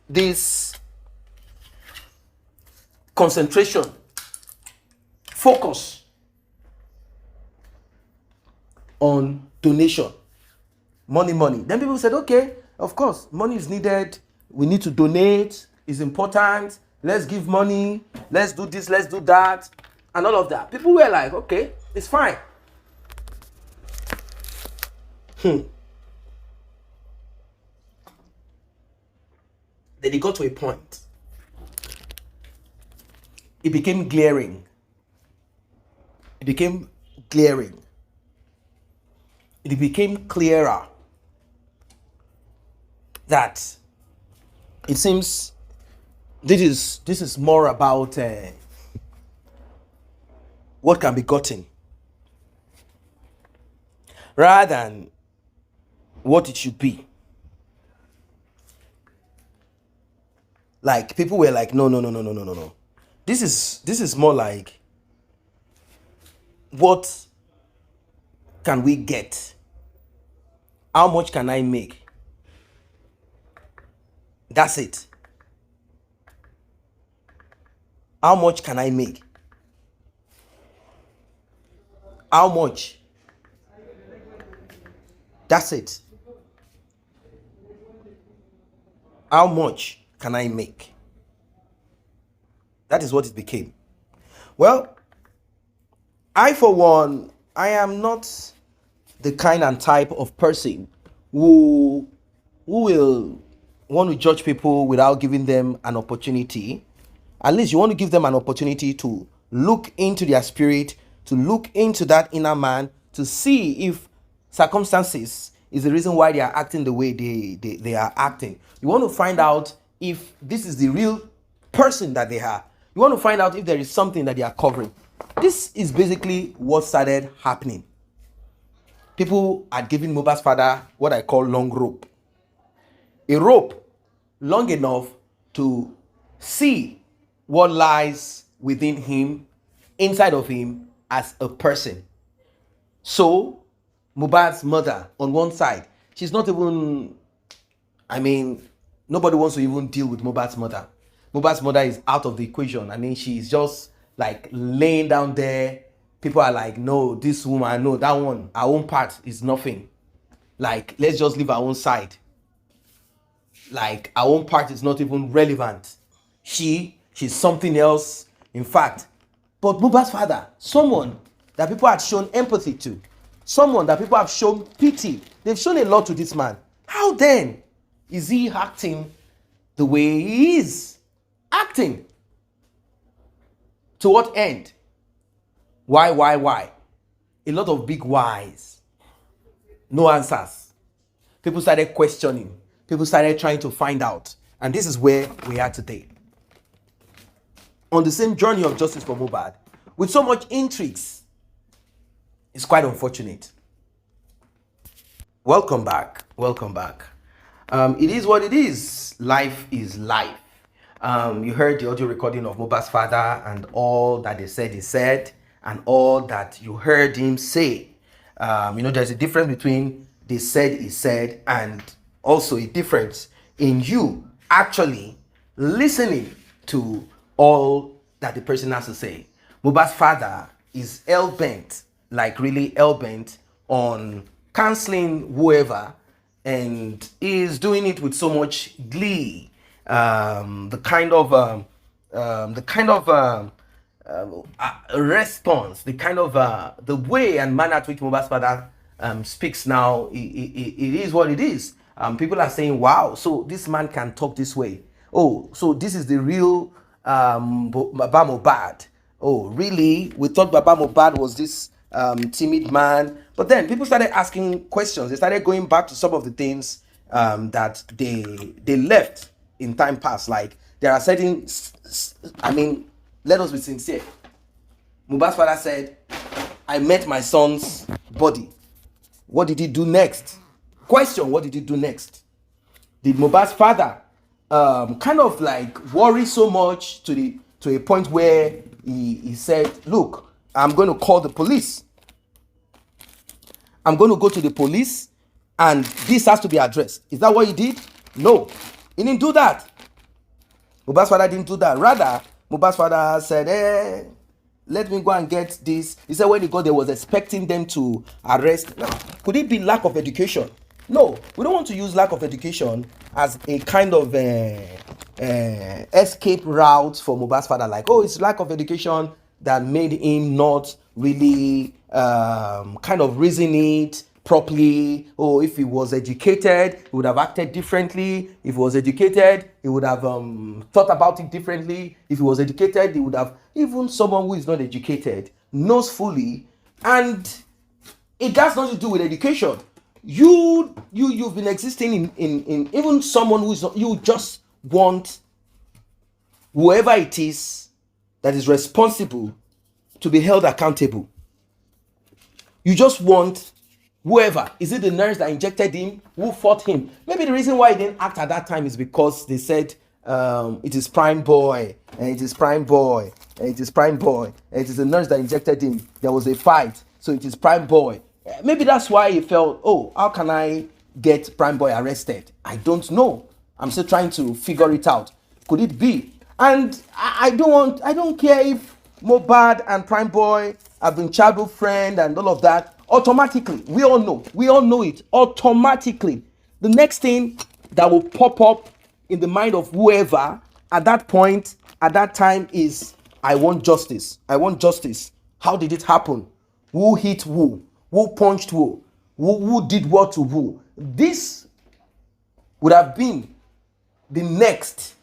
this concentration, focus on donation. Money. Then people said, okay, of course, money is needed. We need to donate. It's important. Let's give money. Let's do this. Let's do that. And all of that. People were like, okay, it's fine. Then it got to a point. It became glaring. It became clearer that it seems this is more about what can be gotten rather than what it should be. Like people were like, no. This is more like, what can we get? How much can I make? That's it. How much can I make? How much? That's it. How much can I make? That is what it became. Well, I, for one, I am not the kind and type of person who will want to judge people without giving them an opportunity. At least you want to give them an opportunity to look into their spirit, to look into that inner man, to see if circumstances is the reason why they are acting the way they are acting. You want to find out if this is the real person that they are. You want to find out if there is something that they are covering. This is basically what started happening. People had given Mohbad's father what I call long rope. a rope long enough to see what lies within him, inside of him as a person. So Mohbad's mother on one side, she's not even, I mean, nobody wants to even deal with Mohbad's mother. Mohbad's mother is out of the equation. I mean, she's just like laying down there. People are like, no, this woman, no, that one, our own part is nothing. Like, let's just leave our own side. Like, our own part is not even relevant. She's something else. In fact, but Mohbad's father, someone that people had shown empathy to, someone that people have shown pity, they've shown a lot to this man. How then is he acting the way he is acting? To what end? Why? A lot of big whys. No answers. People started questioning. People started trying to find out. And this is where we are today. On the same journey of justice for Mohbad, with so much intrigues. It's quite unfortunate. Welcome back. It is what it is. Life is life. You heard the audio recording of Mohbad's father and all that they said he said and all that you heard him say. There's a difference between they said he said and also a difference in you actually listening to all that the person has to say. Mohbad's father is hell-bent, like really hell-bent on canceling whoever, and is doing it with so much glee. The kind of response, the way and manner at which Mohbad's father speaks now, it is what it is. People are saying, wow, so this man can talk this way. Oh, so this is the real Baba Mohbad. Oh, really? We thought Baba Mohbad was this timid man. But then people started asking questions. They started going back to some of the things that they left in time past. Like, there are certain, let us be sincere. Mohbad's father said, I met my son's body. What did he do next? Question, what did he do next? Did Mohbad's father kind of like worry so much to a point where he said, look, I'm going to call the police. I'm going to go to the police and this has to be addressed. Is that what he did? No, he didn't do that. Mohbad's father didn't do that. Rather, Mohbad's father said, let me go and get this. He said when he got there, was expecting them to arrest. Now, could it be lack of education? No, we don't want to use lack of education as a kind of escape route for Mohbad's father. Like, oh, it's lack of education that made him not really kind of reason it properly. Oh, if he was educated, he would have acted differently. If he was educated, he would have thought about it differently. If he was educated, he would have, even someone who is not educated knows fully, and it has nothing to do with education. You've been existing in even someone who is not, you just want whoever it is that is responsible to be held accountable. You just want whoever. Is it the nurse that injected him? Who fought him? Maybe the reason why he didn't act at that time is because they said it is prime boy, and it is prime boy, and it is prime boy, and it is the nurse that injected him. There was a fight, so it is prime boy. Maybe that's why he felt, oh, how can I get prime boy arrested? I don't know. I'm still trying to figure it out. Could it be? And I don't care if Mohbad and prime boy have been childhood friend and all of that. Automatically, we all know it automatically. The next thing that will pop up in the mind of whoever at that point, at that time, is I want justice. How did it happen? Who hit who? Who punched who? Who did what to who? This would have been the next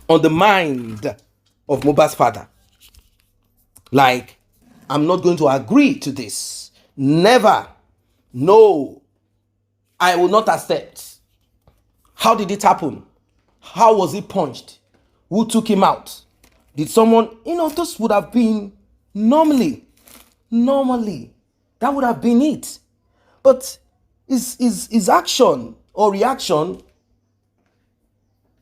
on the mind of Mohbad's father. Like, I'm not going to agree to this. Never. No. I will not accept. How did it happen? How was he punched? Who took him out? Did someone, this would have been normally, that would have been it. But his action or reaction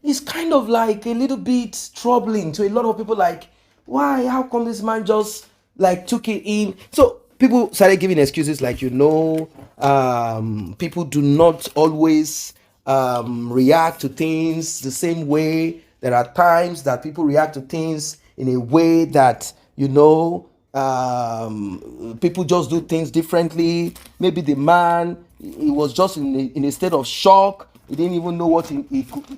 it's kind of like a little bit troubling to a lot of people. Like, why? How come this man just like took it in? So people started giving excuses like, people do not always react to things the same way. There are times that people react to things in a way that, people just do things differently. Maybe the man, he was just in a state of shock. He didn't even know what he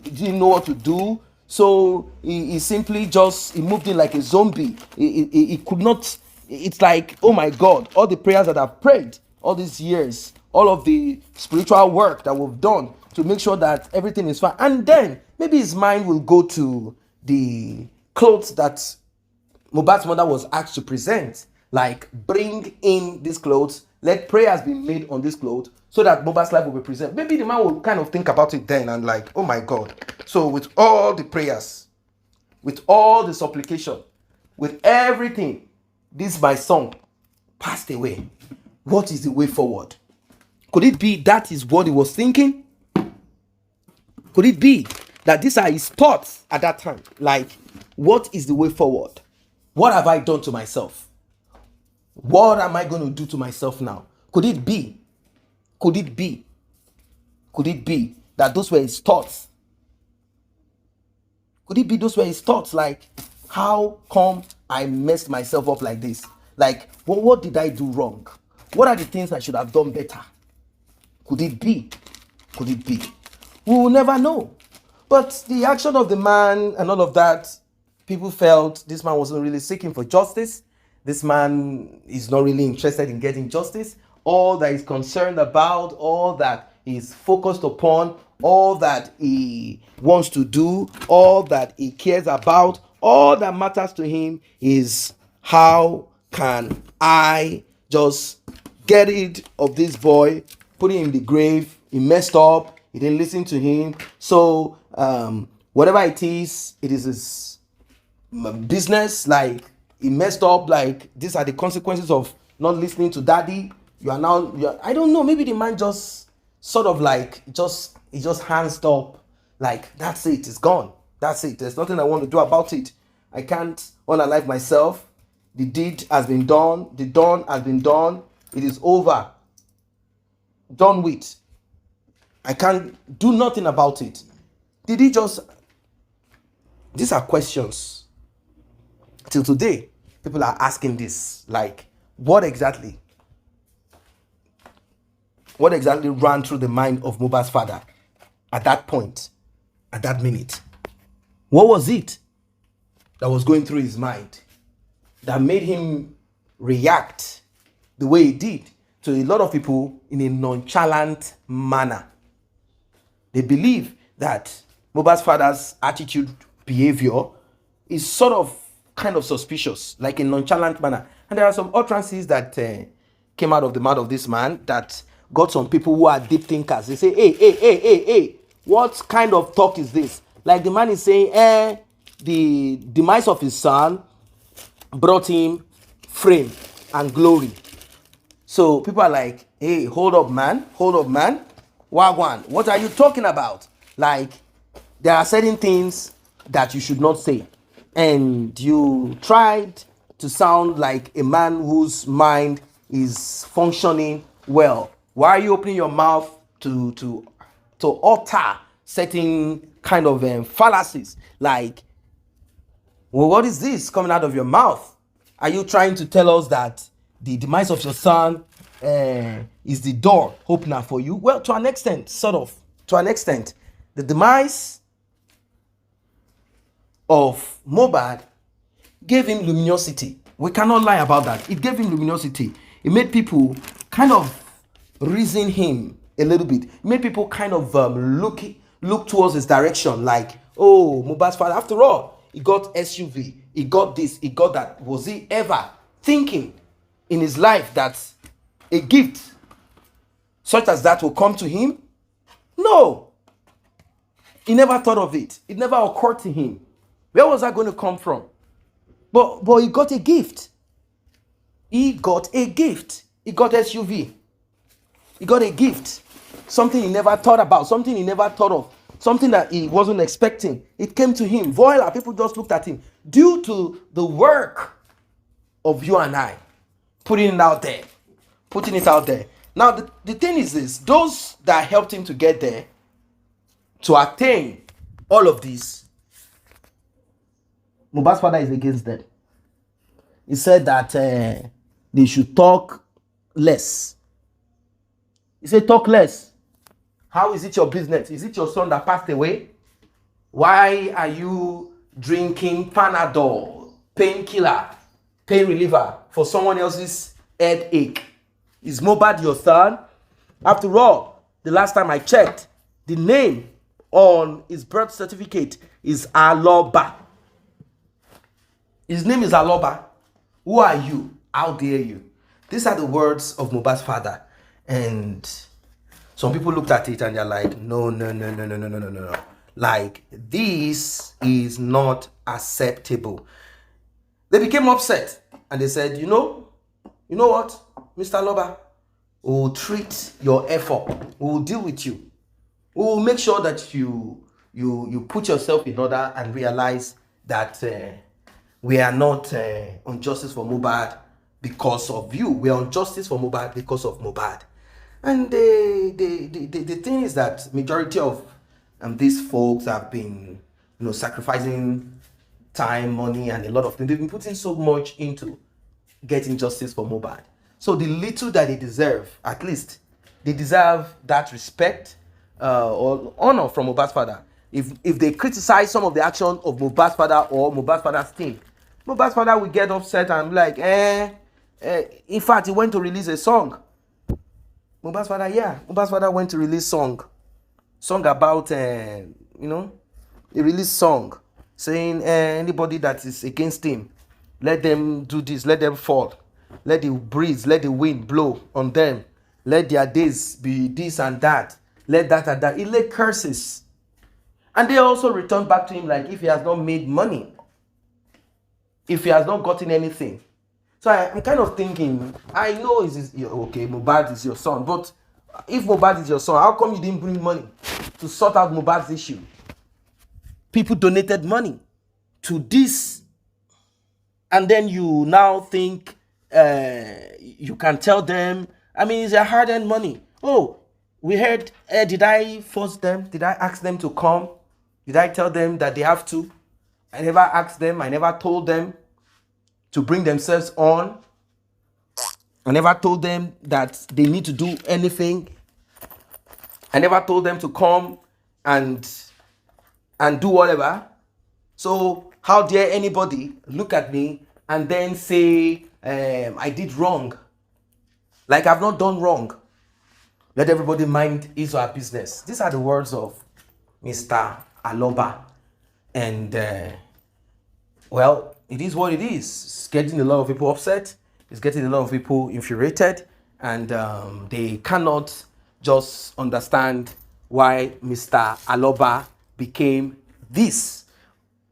didn't know what to do. So he simply just he moved in like a zombie. He could not. It's like, oh my God, all the prayers that I've prayed all these years, all of the spiritual work that we've done to make sure that everything is fine, and then maybe his mind will go to the clothes that Mohbad's mother was asked to present, like, bring in these clothes, let prayers be made on this clothes so that Mohbad's life will be preserved. Maybe the man will kind of think about it then and like, oh my God. So with all the prayers, with all the supplication, with everything, this my son passed away. What is the way forward? Could it be that is what he was thinking? Could it be that these are his thoughts at that time? Like, what is the way forward? What have I done to myself? What am I going to do to myself now? Could it be? Could it be? Could it be that those were his thoughts? Could it be those were his thoughts? Like, how come I messed myself up like this? Like, what did I do wrong? What are the things I should have done better? Could it be? Could it be? We will never know. But the action of the man and all of that, people felt this man wasn't really seeking for justice. This man is not really interested in getting justice. All that he's concerned about, all that he's focused upon, all that he wants to do, all that he cares about, all that matters to him is, how can I just get rid of this boy, put him in the grave? He messed up. He didn't listen to him. So whatever it is his business. Like, he messed up. Like, these are the consequences of not listening to daddy. I don't know, maybe the man just sort of like he just hands up, like, that's it, it's gone, that's it, there's nothing I want to do about it. I can't unalive myself. The deed has been done, the done has been done, it is over, done with. I can't do nothing about it. Did he just... These are questions. Till today, people are asking this, like, what exactly ran through the mind of Mohbad's father at that point, at that minute? What was it that was going through his mind that made him react the way he did to a lot of people in a nonchalant manner? They believe that Mohbad's father's attitude, behavior is sort of kind of suspicious, like a nonchalant manner. And there are some utterances that came out of the mouth of this man that got some people who are deep thinkers. They say, hey, what kind of talk is this? Like, the man is saying, the demise of his son brought him fame and glory. So people are like, hey, hold up, man. Wagwan, what are you talking about? Like, there are certain things that you should not say. And you tried to sound like a man whose mind is functioning well. Why are you opening your mouth to utter certain kind of fallacies? Like, well, what is this coming out of your mouth? Are you trying to tell us that the demise of your son is the door opener for you? Well, to an extent, sort of. To an extent, the demise of Mohbad gave him luminosity. We cannot lie about that. It gave him luminosity. It made people kind of reason him a little bit. It made people kind of look towards his direction, like, oh, Mohbad's father, after all, he got SUV, he got this, he got that. Was he ever thinking in his life that a gift such as that will come to him? No. He never thought of it. It never occurred to him. Where was that going to come from? But he got a gift. He got a gift. He got SUV. He got a gift. Something he never thought about. Something he never thought of. something that he wasn't expecting. It came to him. Voila, people just looked at him. Due to the work of you and I, putting it out there. Now, the thing is this, those that helped him to get there, to attain all of this, Mohbad's father is against them. He said that they should talk less. He said, talk less. How is it your business? Is it your son that passed away? Why are you drinking Panadol, painkiller, pain reliever for someone else's headache? Is Mohbad your son? After all, the last time I checked, the name on his birth certificate is Aloba. His name is Aloba. Who are you? How dare you? These are the words of Mohbad's father. And some people looked at it and they're like, no. Like, this is not acceptable. They became upset and they said, you know what, Mr. Aloba, we will treat your effort. We will deal with you. We will make sure that you put yourself in order and realize that we are not on justice for Mohbad because of you. We are on justice for Mohbad because of Mohbad. And the thing is that majority of these folks have been, sacrificing time, money, and a lot of things. They've been putting so much into getting justice for Mohbad. So the little that they deserve, at least, they deserve that respect or honor from Mohbad's father. If they criticize some of the action of Mohbad's father or Mohbad's father's team, Mohbad's father will get upset and be like, in fact, he went to release a song. Mohbad's father went to release song about, he released song saying anybody that is against him, let them do this, let them fall, let the breeze, let the wind blow on them, let their days be this and that, let that and that. He laid curses. And they also returned back to him like, if he has not made money, if he has not gotten anything. So I'm kind of thinking, I know Mohbad is your son, but if Mohbad is your son, how come you didn't bring money to sort out Mohbad's issue? People donated money to this, and then you now think you can tell them, it's their hard-earned money. Oh, we heard, did I force them? Did I ask them to come? Did I tell them that they have to? I never asked them. I never told them to bring themselves on. I never told them that they need to do anything. I never told them to come and do whatever. So how dare anybody look at me and then say I did wrong? Like I've not done wrong. Let everybody mind his or her business. These are the words of Mr. Aloba. And it is what it is. It's getting a lot of people upset. It's getting a lot of people infuriated. And they cannot just understand why Mr. Aloba became this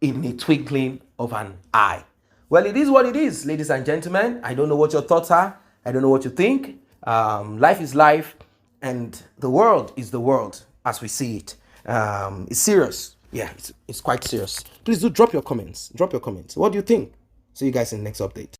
in a twinkling of an eye. Well, it is what it is, ladies and gentlemen. I don't know what your thoughts are. I don't know what you think. Life is life, and the world is the world as we see it. It's serious. Yeah, it's quite serious. Please do drop your comments. What do you think? See you guys in the next update.